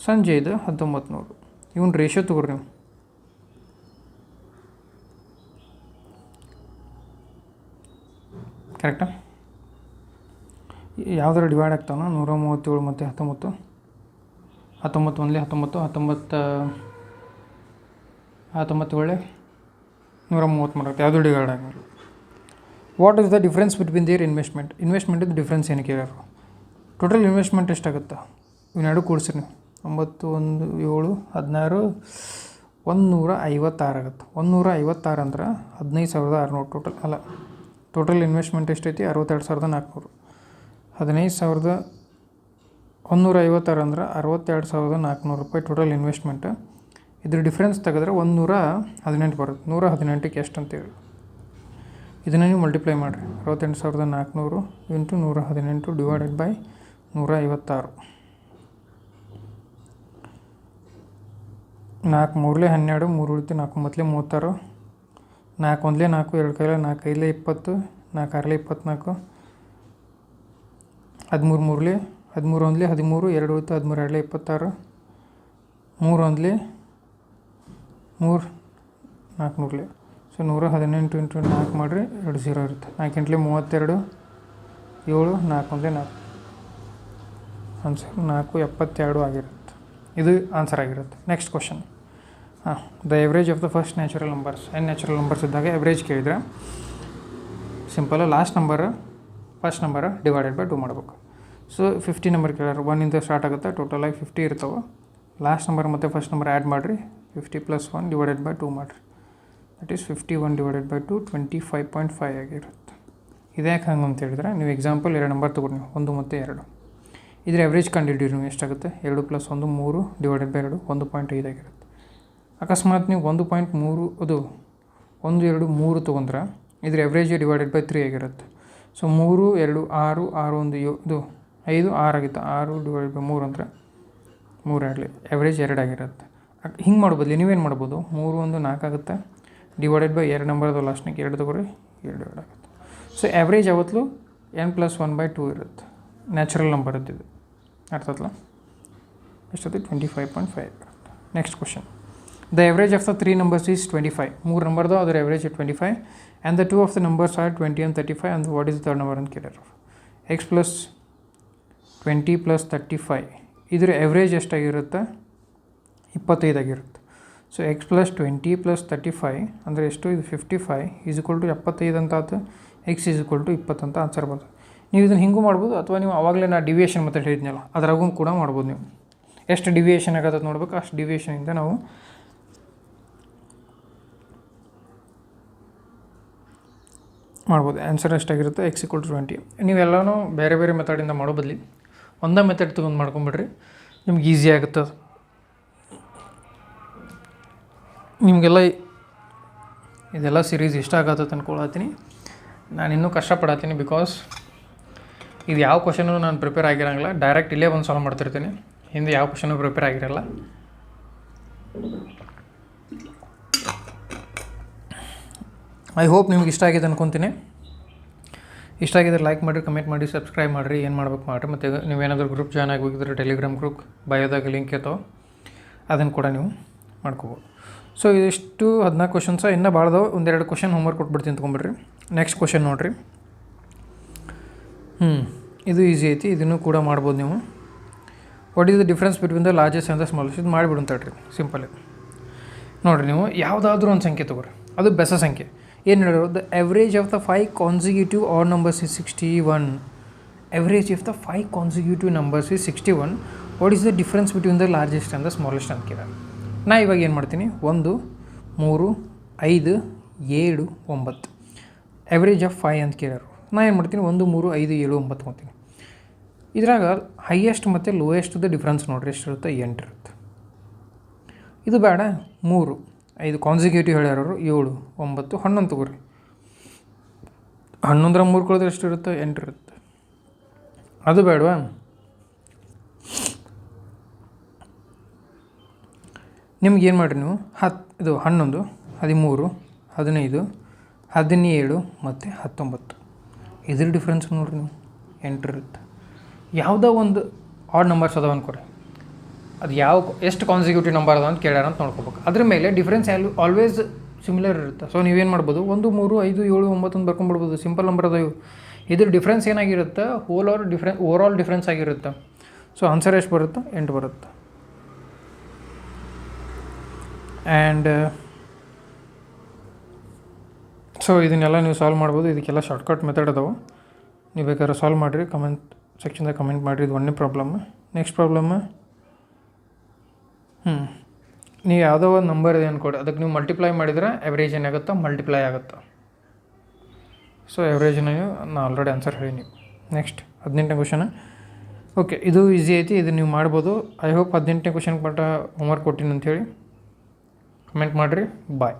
ಸಂಜಯ್ದು 1900. ಇವನ್ ರೇಷೋ ತಗೋರಿ ನೀವು. ಕರೆಕ್ಟಾ? ಯಾವ್ದಾರು ಡಿವೈಡ್ ಆಗ್ತಾವ 137 ಮತ್ತು 19. 19 ಒಂದಲೇ 19 ಒಳ್ಳೆ 130 ಮಾಡುತ್ತೆ, ಯಾವುದು ಡಿವೈಡ್ ಆಗಿಲ್ಲ. What is the difference between their ಇನ್ವೆಸ್ಟ್ಮೆಂಟಿದ್ದು ಡಿಫ್ರೆನ್ಸ್ ಏನಕ್ಕೆ ಹೇಳ್ಯಾರ. ಟೋಟಲ್ ಇನ್ವೆಸ್ಟ್ಮೆಂಟ್ ಎಷ್ಟಾಗುತ್ತೆ ಇವೆರಡು ಕೂಡಿಸ್ರಿ ನೀವು. 9 1 7 16 156 ಆಗುತ್ತೆ. 156 ಅಂದ್ರೆ 15,600 ಟೋಟಲ್. ಅಲ್ಲ, ಟೋಟಲ್ ಇನ್ವೆಸ್ಟ್ಮೆಂಟ್ ಎಷ್ಟೈತಿ 62,400. 15,156 ಅಂದ್ರೆ 62,400 ರೂಪಾಯಿ ಟೋಟಲ್ ಇನ್ವೆಸ್ಟ್ಮೆಂಟ್. ಇದ್ರ ಡಿಫ್ರೆನ್ಸ್ ತೆಗೆದ್ರೆ 118 ಬರುತ್ತೆ. 118ಕ್ಕೆ ಎಷ್ಟು ಅಂತೇಳಿ ಇದನ್ನು ನೀವು ಮಲ್ಟಿಪ್ಲೈ ಮಾಡಿರಿ. 68,400 ಇಂಟು 118 ಡಿವೈಡೆಡ್ ಬೈ 156. 4 ಮೂರಲೇ 12, 3 ಉಳಿತು 4 9ಲೇ 36, 4 1ಲೇ 4, 2 ಕೈಲೇ 4 5ಲೇ 20, 4 6ಲೇ 24, 13 ಮೂರಲೇ 13 1ಲೇ 13, 2 ಉಳಿತು 13 2ಲೇ 26, 3 1ಲೇ 3 4 ಮೂರಲೇ. ಸೊ 118 ಇಂಟು 4 ಮಾಡಿರಿ, 2 0 ಇರುತ್ತೆ. 4 8ಲೇ 32, 7 4 1ಲೇ 4, ಆನ್ಸರ್ 472 ಆಗಿರುತ್ತೆ. ಇದು ಆನ್ಸರ್ ಆಗಿರುತ್ತೆ. Next question, the average of the first natural numbers. Natural numbers ಇದ್ದಾಗ ಎವ್ರೇಜ್ ಕೇಳಿದರೆ simple last number first number divided by 2 ಮಾಡ್ಬೇಕು. ಸೊ 50 ನಂಬರ್ ಕೇಳ್ಯಾರ, 1 ಇಂದ ಸ್ಟಾರ್ಟ್ ಆಗುತ್ತೆ, ಟೋಟಲಾಗಿ 50 ಇರ್ತಾವೆ. ಲಾಸ್ಟ್ ನಂಬರ್ ಮತ್ತು ಫಸ್ಟ್ ನಂಬರ್ ಆ್ಯಡ್ ಮಾಡಿರಿ, 50 + 1 ಡಿವೈಡೆಡ್ ಬೈ 2 ಮಾಡಿರಿ. ದಟ್ ಈಸ್ 51 ಡಿವೈಡೆಡ್ ಬೈ 2 25.5 ಆಗಿರುತ್ತೆ. ಇದ್ಯಾಕೆ ಹಂಗೆ ಅಂತ ಹೇಳಿದ್ರೆ, ನೀವು ಎಕ್ಸಾಂಪಲ್ 2 ನಂಬರ್ ತೊಗೊಂಡು ನೀವು 1 ಮತ್ತು 2, ಇದ್ರ ಎವ್ರೇಜ್ ಕಂಡುಹಿಡಿಯಿರಿ ನೀವು ಎಷ್ಟಾಗುತ್ತೆ. 2 + 1 3 ಡಿವೈಡೆಡ್ ಬೈ 2 1.5 ಆಗಿರುತ್ತೆ. ಅಕಸ್ಮಾತ್ ನೀವು 1.3 ಅದು 1 2 3 ತೊಗೊಂಡ್ರೆ ಇದ್ರ ಎವ್ರೇಜ್ ಡಿವೈಡೆಡ್ ಬೈ 3 ಆಗಿರುತ್ತೆ. ಸೊ 3 2 6 6 1 ಇದು 5 6 ಆಗಿತ್ತು. 6 ಡಿವೈಡೆಡ್ ಬೈ 3 ಅಂದರೆ 3 2 ಎವ್ರೇಜ್ 2 ಆಗಿರುತ್ತೆ. ಹಿಂಗೆ ಮಾಡ್ಬೋದು. ನೀವೇನು ಮಾಡ್ಬೋದು, 3 1 4 ಆಗುತ್ತೆ, ಡಿವೈಡೆಡ್ ಬೈ 2 ನಂಬರ್ದು ಲಾಸ್ಟ್ನಾಗ 2 ತಗೋರಿ, 2 ಆಗುತ್ತೆ. ಸೊ ಎವ್ರೇಜ್ ಯಾವತ್ತೂ n + 1/2 ಇರುತ್ತೆ. ನ್ಯಾಚುರಲ್ ನಂಬರ್ ಇದ್ದಿದ್ದು ಅರ್ಥ ಆಯ್ತಲ್ಲ. ಎಷ್ಟೊತ್ತು 25.5 ಇರುತ್ತೆ. Next question, the average of the 3 numbers is 25. 3 ನಂಬರ್ದು ಅದರ average 25 and the 2 of the numbers are 20 and 35 and what is the third number ಅಂತ ಕೇಳ್ಯಾರ. x + 20 + 35 ಇದ್ರ ಎವ್ರೇಜ್ ಎಷ್ಟಾಗಿರುತ್ತೆ 25 ಆಗಿರುತ್ತೆ. ಸೊ x + 20 + 35 ಅಂದರೆ ಎಷ್ಟು, ಇದು 55 = 75 ಅಂತ ಆಯ್ತು. x = 20 ಅಂತ ಆನ್ಸರ್ ಬರ್ತದೆ. ನೀವು ಇದನ್ನು ಹಿಂಗೂ ಮಾಡ್ಬೋದು, ಅಥವಾ ನೀವು ಆವಾಗಲೇ ನಾ ಡಿವಿಯೇಷನ್ ಮೆಥಡ್ ಹೇಳಿದ್ನಲ್ಲ ಅದ್ರಾಗೂ ಕೂಡ ಮಾಡ್ಬೋದು. ನೀವು ಎಷ್ಟು ಡಿವಿಯೇಷನ್ ಆಗತ್ತೆ ನೋಡ್ಬೇಕು, ಅಷ್ಟು ಡಿವಿಯೇಷನಿಂದ ನಾವು ಮಾಡ್ಬೋದು. Answer ಎಷ್ಟಾಗಿರುತ್ತೆ x = 20. ನೀವೆಲ್ಲನೂ ಬೇರೆ ಬೇರೆ ಮೆಥಡಿಂದ ಮಾಡೋ ಬದಲಿ ಒಂದೇ ಮೆಥಡ್ ತೊಗೊಂಡು ಮಾಡ್ಕೊಂಬಿಡ್ರಿ, ನಿಮ್ಗೆ ಈಸಿ ಆಗುತ್ತೆ. ನಿಮಗೆಲ್ಲ ಇದೆಲ್ಲ ಸೀರೀಸ್ ಇಷ್ಟ ಆಗತ್ತೆ ಅಂದ್ಕೊಳತ್ತೀನಿ. ನಾನು ಇನ್ನೂ ಕಷ್ಟಪಡತ್ತೀನಿ, ಬಿಕಾಸ್ ಇದು ಯಾವ ಕ್ವಶನು ನಾನು ಪ್ರಿಪೇರ್ ಆಗಿರೋಂಗಿಲ್ಲ, ಡೈರೆಕ್ಟ್ ಇಲ್ಲೇ ಬಂದು ಸಾಲ್ವ್ ಮಾಡ್ತಿರ್ತೀನಿ. ಹಿಂದೆ ಯಾವ ಕ್ವಶನು ಪ್ರಿಪೇರ್ ಆಗಿರಲ್ಲ. ಐ ಹೋಪ್ ನಿಮ್ಗೆ ಇಷ್ಟ ಆಗಿದೆ ಅನ್ಕೊತೀನಿ. ಇಷ್ಟ ಆಗಿದ್ರೆ ಲೈಕ್ ಮಾಡಿರಿ, ಕಮೆಂಟ್ ಮಾಡಿ, ಸಬ್ಸ್ಕ್ರೈಬ್ ಮಾಡಿರಿ, ಏನು ಮಾಡ್ಬೇಕು ಮಾಡಿರಿ. ಮತ್ತು ನೀವೇನಾದರೂ ಗ್ರೂಪ್ ಜಾಯ್ನ್ ಆಗಬೇಕಿದ್ರೆ ಟೆಲಿಗ್ರಾಮ್ ಗ್ರೂಪ್ ಬಯೋದಾಗ ಲಿಂಕ್ ಇರ್ತಾವೆ, ಅದನ್ನು ಕೂಡ ನೀವು ಮಾಡ್ಕೋಬೋದು. ಸೊ ಇದಿಷ್ಟು 14 ಕ್ವಶನ್ಸ. ಇನ್ನೂ ಭಾಳದವು, ಒಂದೆರಡು ಕ್ವಶನ್ ಹೋಮ್ವರ್ಕ್ ಕೊಟ್ಬಿಡ್ತೀನಿ ತೊಗೊಂಬಿಡ್ರಿ. ನೆಕ್ಸ್ಟ್ ಕ್ವಶನ್ ನೋಡಿರಿ. ಇದು ಈಸಿ ಐತಿ, ಇದನ್ನು ಕೂಡ ಮಾಡ್ಬೋದು ನೀವು. What is the difference between the largest and the smallest? ಇದು ಮಾಡಿಬಿಡು ಅಂತ ಹೇಳ್ರಿ, ಸಿಂಪಲ್ ಇದೆ. ನೋಡಿರಿ, ನೀವು ಯಾವುದಾದ್ರೂ ಒಂದು ಸಂಖ್ಯೆ ತೊಗೊರಿ, ಅದು ಬೆಸ ಸಂಖ್ಯೆ. ಏನು ಹೇಳಿರೋ, the average of the 5 consecutive add numbers is 61. Average of the 5 consecutive numbers is 61. What is the difference between the largest and the smallest ಅಂತ ಕೇಳ. ನಾ ಇವಾಗ ಏನು ಮಾಡ್ತೀನಿ, 1 3 5 7 9 ಎವ್ರೇಜ್ ಆಫ್ 5 ಅಂತ ಕೇಳೋರು. ನಾ ಏನು ಮಾಡ್ತೀನಿ, 1 3 5 7 9 ತೊಗೊತೀನಿ. ಇದ್ರಾಗ ಹೈಯೆಸ್ಟ್ ಮತ್ತು ಲೋಯೆಸ್ಟ್ದು ಡಿಫ್ರೆನ್ಸ್ ನೋಡಿರಿ, ಎಷ್ಟಿರುತ್ತೆ? 8 ಇರುತ್ತೆ. ಇದು ಬೇಡ, 3 5 ಕಾನ್ಸಿಕ್ಯೂಟಿವ್ ಹೇಳ್ಯಾರು, 7 9 11 ತೊಗೊರಿ. 11 3 ಕೊಳಿದ್ರೆ ಎಷ್ಟಿರುತ್ತೆ? 8 ಇರುತ್ತೆ. ಅದು ಬೇಡವಾ? ನಿಮ್ಗೆ ಏನು ಮಾಡಿರಿ ನೀವು, 11 13 15 17 ಮತ್ತು 19 ಇದ್ರ ಡಿಫ್ರೆನ್ಸ್ ನೋಡಿರಿ ನೀವು, 8 ಇರುತ್ತೆ. ಯಾವುದೋ ಒಂದು ಆಡ್ ನಂಬರ್ಸ್ ಅದಾವ ಅನ್ಕೊರಿ, ಅದು ಎಷ್ಟು ಕಾನ್ಸಿಕ್ಯೂಟಿವ್ ನಂಬರ್ ಅದ ಅಂತ ಕೇಳ್ಯಾರ ಅಂತ ನೋಡ್ಕೋಬೇಕು. ಅದ್ರ ಮೇಲೆ ಡಿಫ್ರೆನ್ಸ್ ಆಲ್ವೇಸ್ ಸಿಮಿಲರ್ ಇರುತ್ತೆ. ಸೊ ನೀವೇನು ಮಾಡ್ಬೋದು, 1 3 5 7 9 ಅಂತ ಬರ್ಕೊಂಡ್ಬಿಡ್ಬೋದು. ಸಿಂಪಲ್ ನಂಬರ್ ಅದ ಇವು. ಇದ್ರ ಡಿಫ್ರೆನ್ಸ್ ಏನಾಗಿರುತ್ತೆ? ಓವರ್ ಆಲ್ ಡಿಫ್ರೆನ್ಸ್ ಆಗಿರುತ್ತೆ. ಸೊ ಆನ್ಸರ್ ಎಷ್ಟು ಬರುತ್ತೆ? 8 ಬರುತ್ತೆ. ಆ್ಯಂಡ್ ಸೊ ಇದನ್ನೆಲ್ಲ ನೀವು ಸಾಲ್ವ್ ಮಾಡ್ಬೋದು. ಇದಕ್ಕೆಲ್ಲ ಶಾರ್ಟ್ಕಟ್ ಮೆಥಡ್ ಅದಾವೆ, ನೀವು ಬೇಕಾದ್ರೆ ಸಾಲ್ವ್ ಮಾಡಿರಿ. ಕಮೆಂಟ್ ಸೆಕ್ಷನ್ದಾಗ ಕಮೆಂಟ್ ಮಾಡಿರಿ. ಇದು ಒಂದೇ ಪ್ರಾಬ್ಲಮ್. ನೆಕ್ಸ್ಟ್ ಪ್ರಾಬ್ಲಮ್, ನೀವು ಯಾವುದೋ ಒಂದು ನಂಬರ್ ಇದೆ ಅಂದ್ಕೊಡಿ, ಅದಕ್ಕೆ ನೀವು ಮಲ್ಟಿಪ್ಲೈ ಮಾಡಿದರೆ ಎವ್ರೇಜ್ ಏನಾಗುತ್ತೆ? ಮಲ್ಟಿಪ್ಲೈ ಆಗುತ್ತೆ. ಸೊ ಎವ್ರೇಜ್ನ ನಾನು ಆಲ್ರೆಡಿ ಆನ್ಸರ್ ಹೇಳಿ ನೀವು. ನೆಕ್ಸ್ಟ್ 18ನೇ ಕ್ವಶನ್. ಓಕೆ, ಇದು ಈಸಿ ಐತಿ, ಇದು ನೀವು ಮಾಡ್ಬೋದು. ಐ ಹೋಪ್ 18ನೇ ಕ್ವಶನ್ ಮಟ್ಟ ಹೋಮ್ವರ್ಕ್ ಕೊಟ್ಟಿನಿ ಅಂಥೇಳಿ ಕಮೆಂಟ್ ಮಾಡಿರಿ. ಬಾಯ್.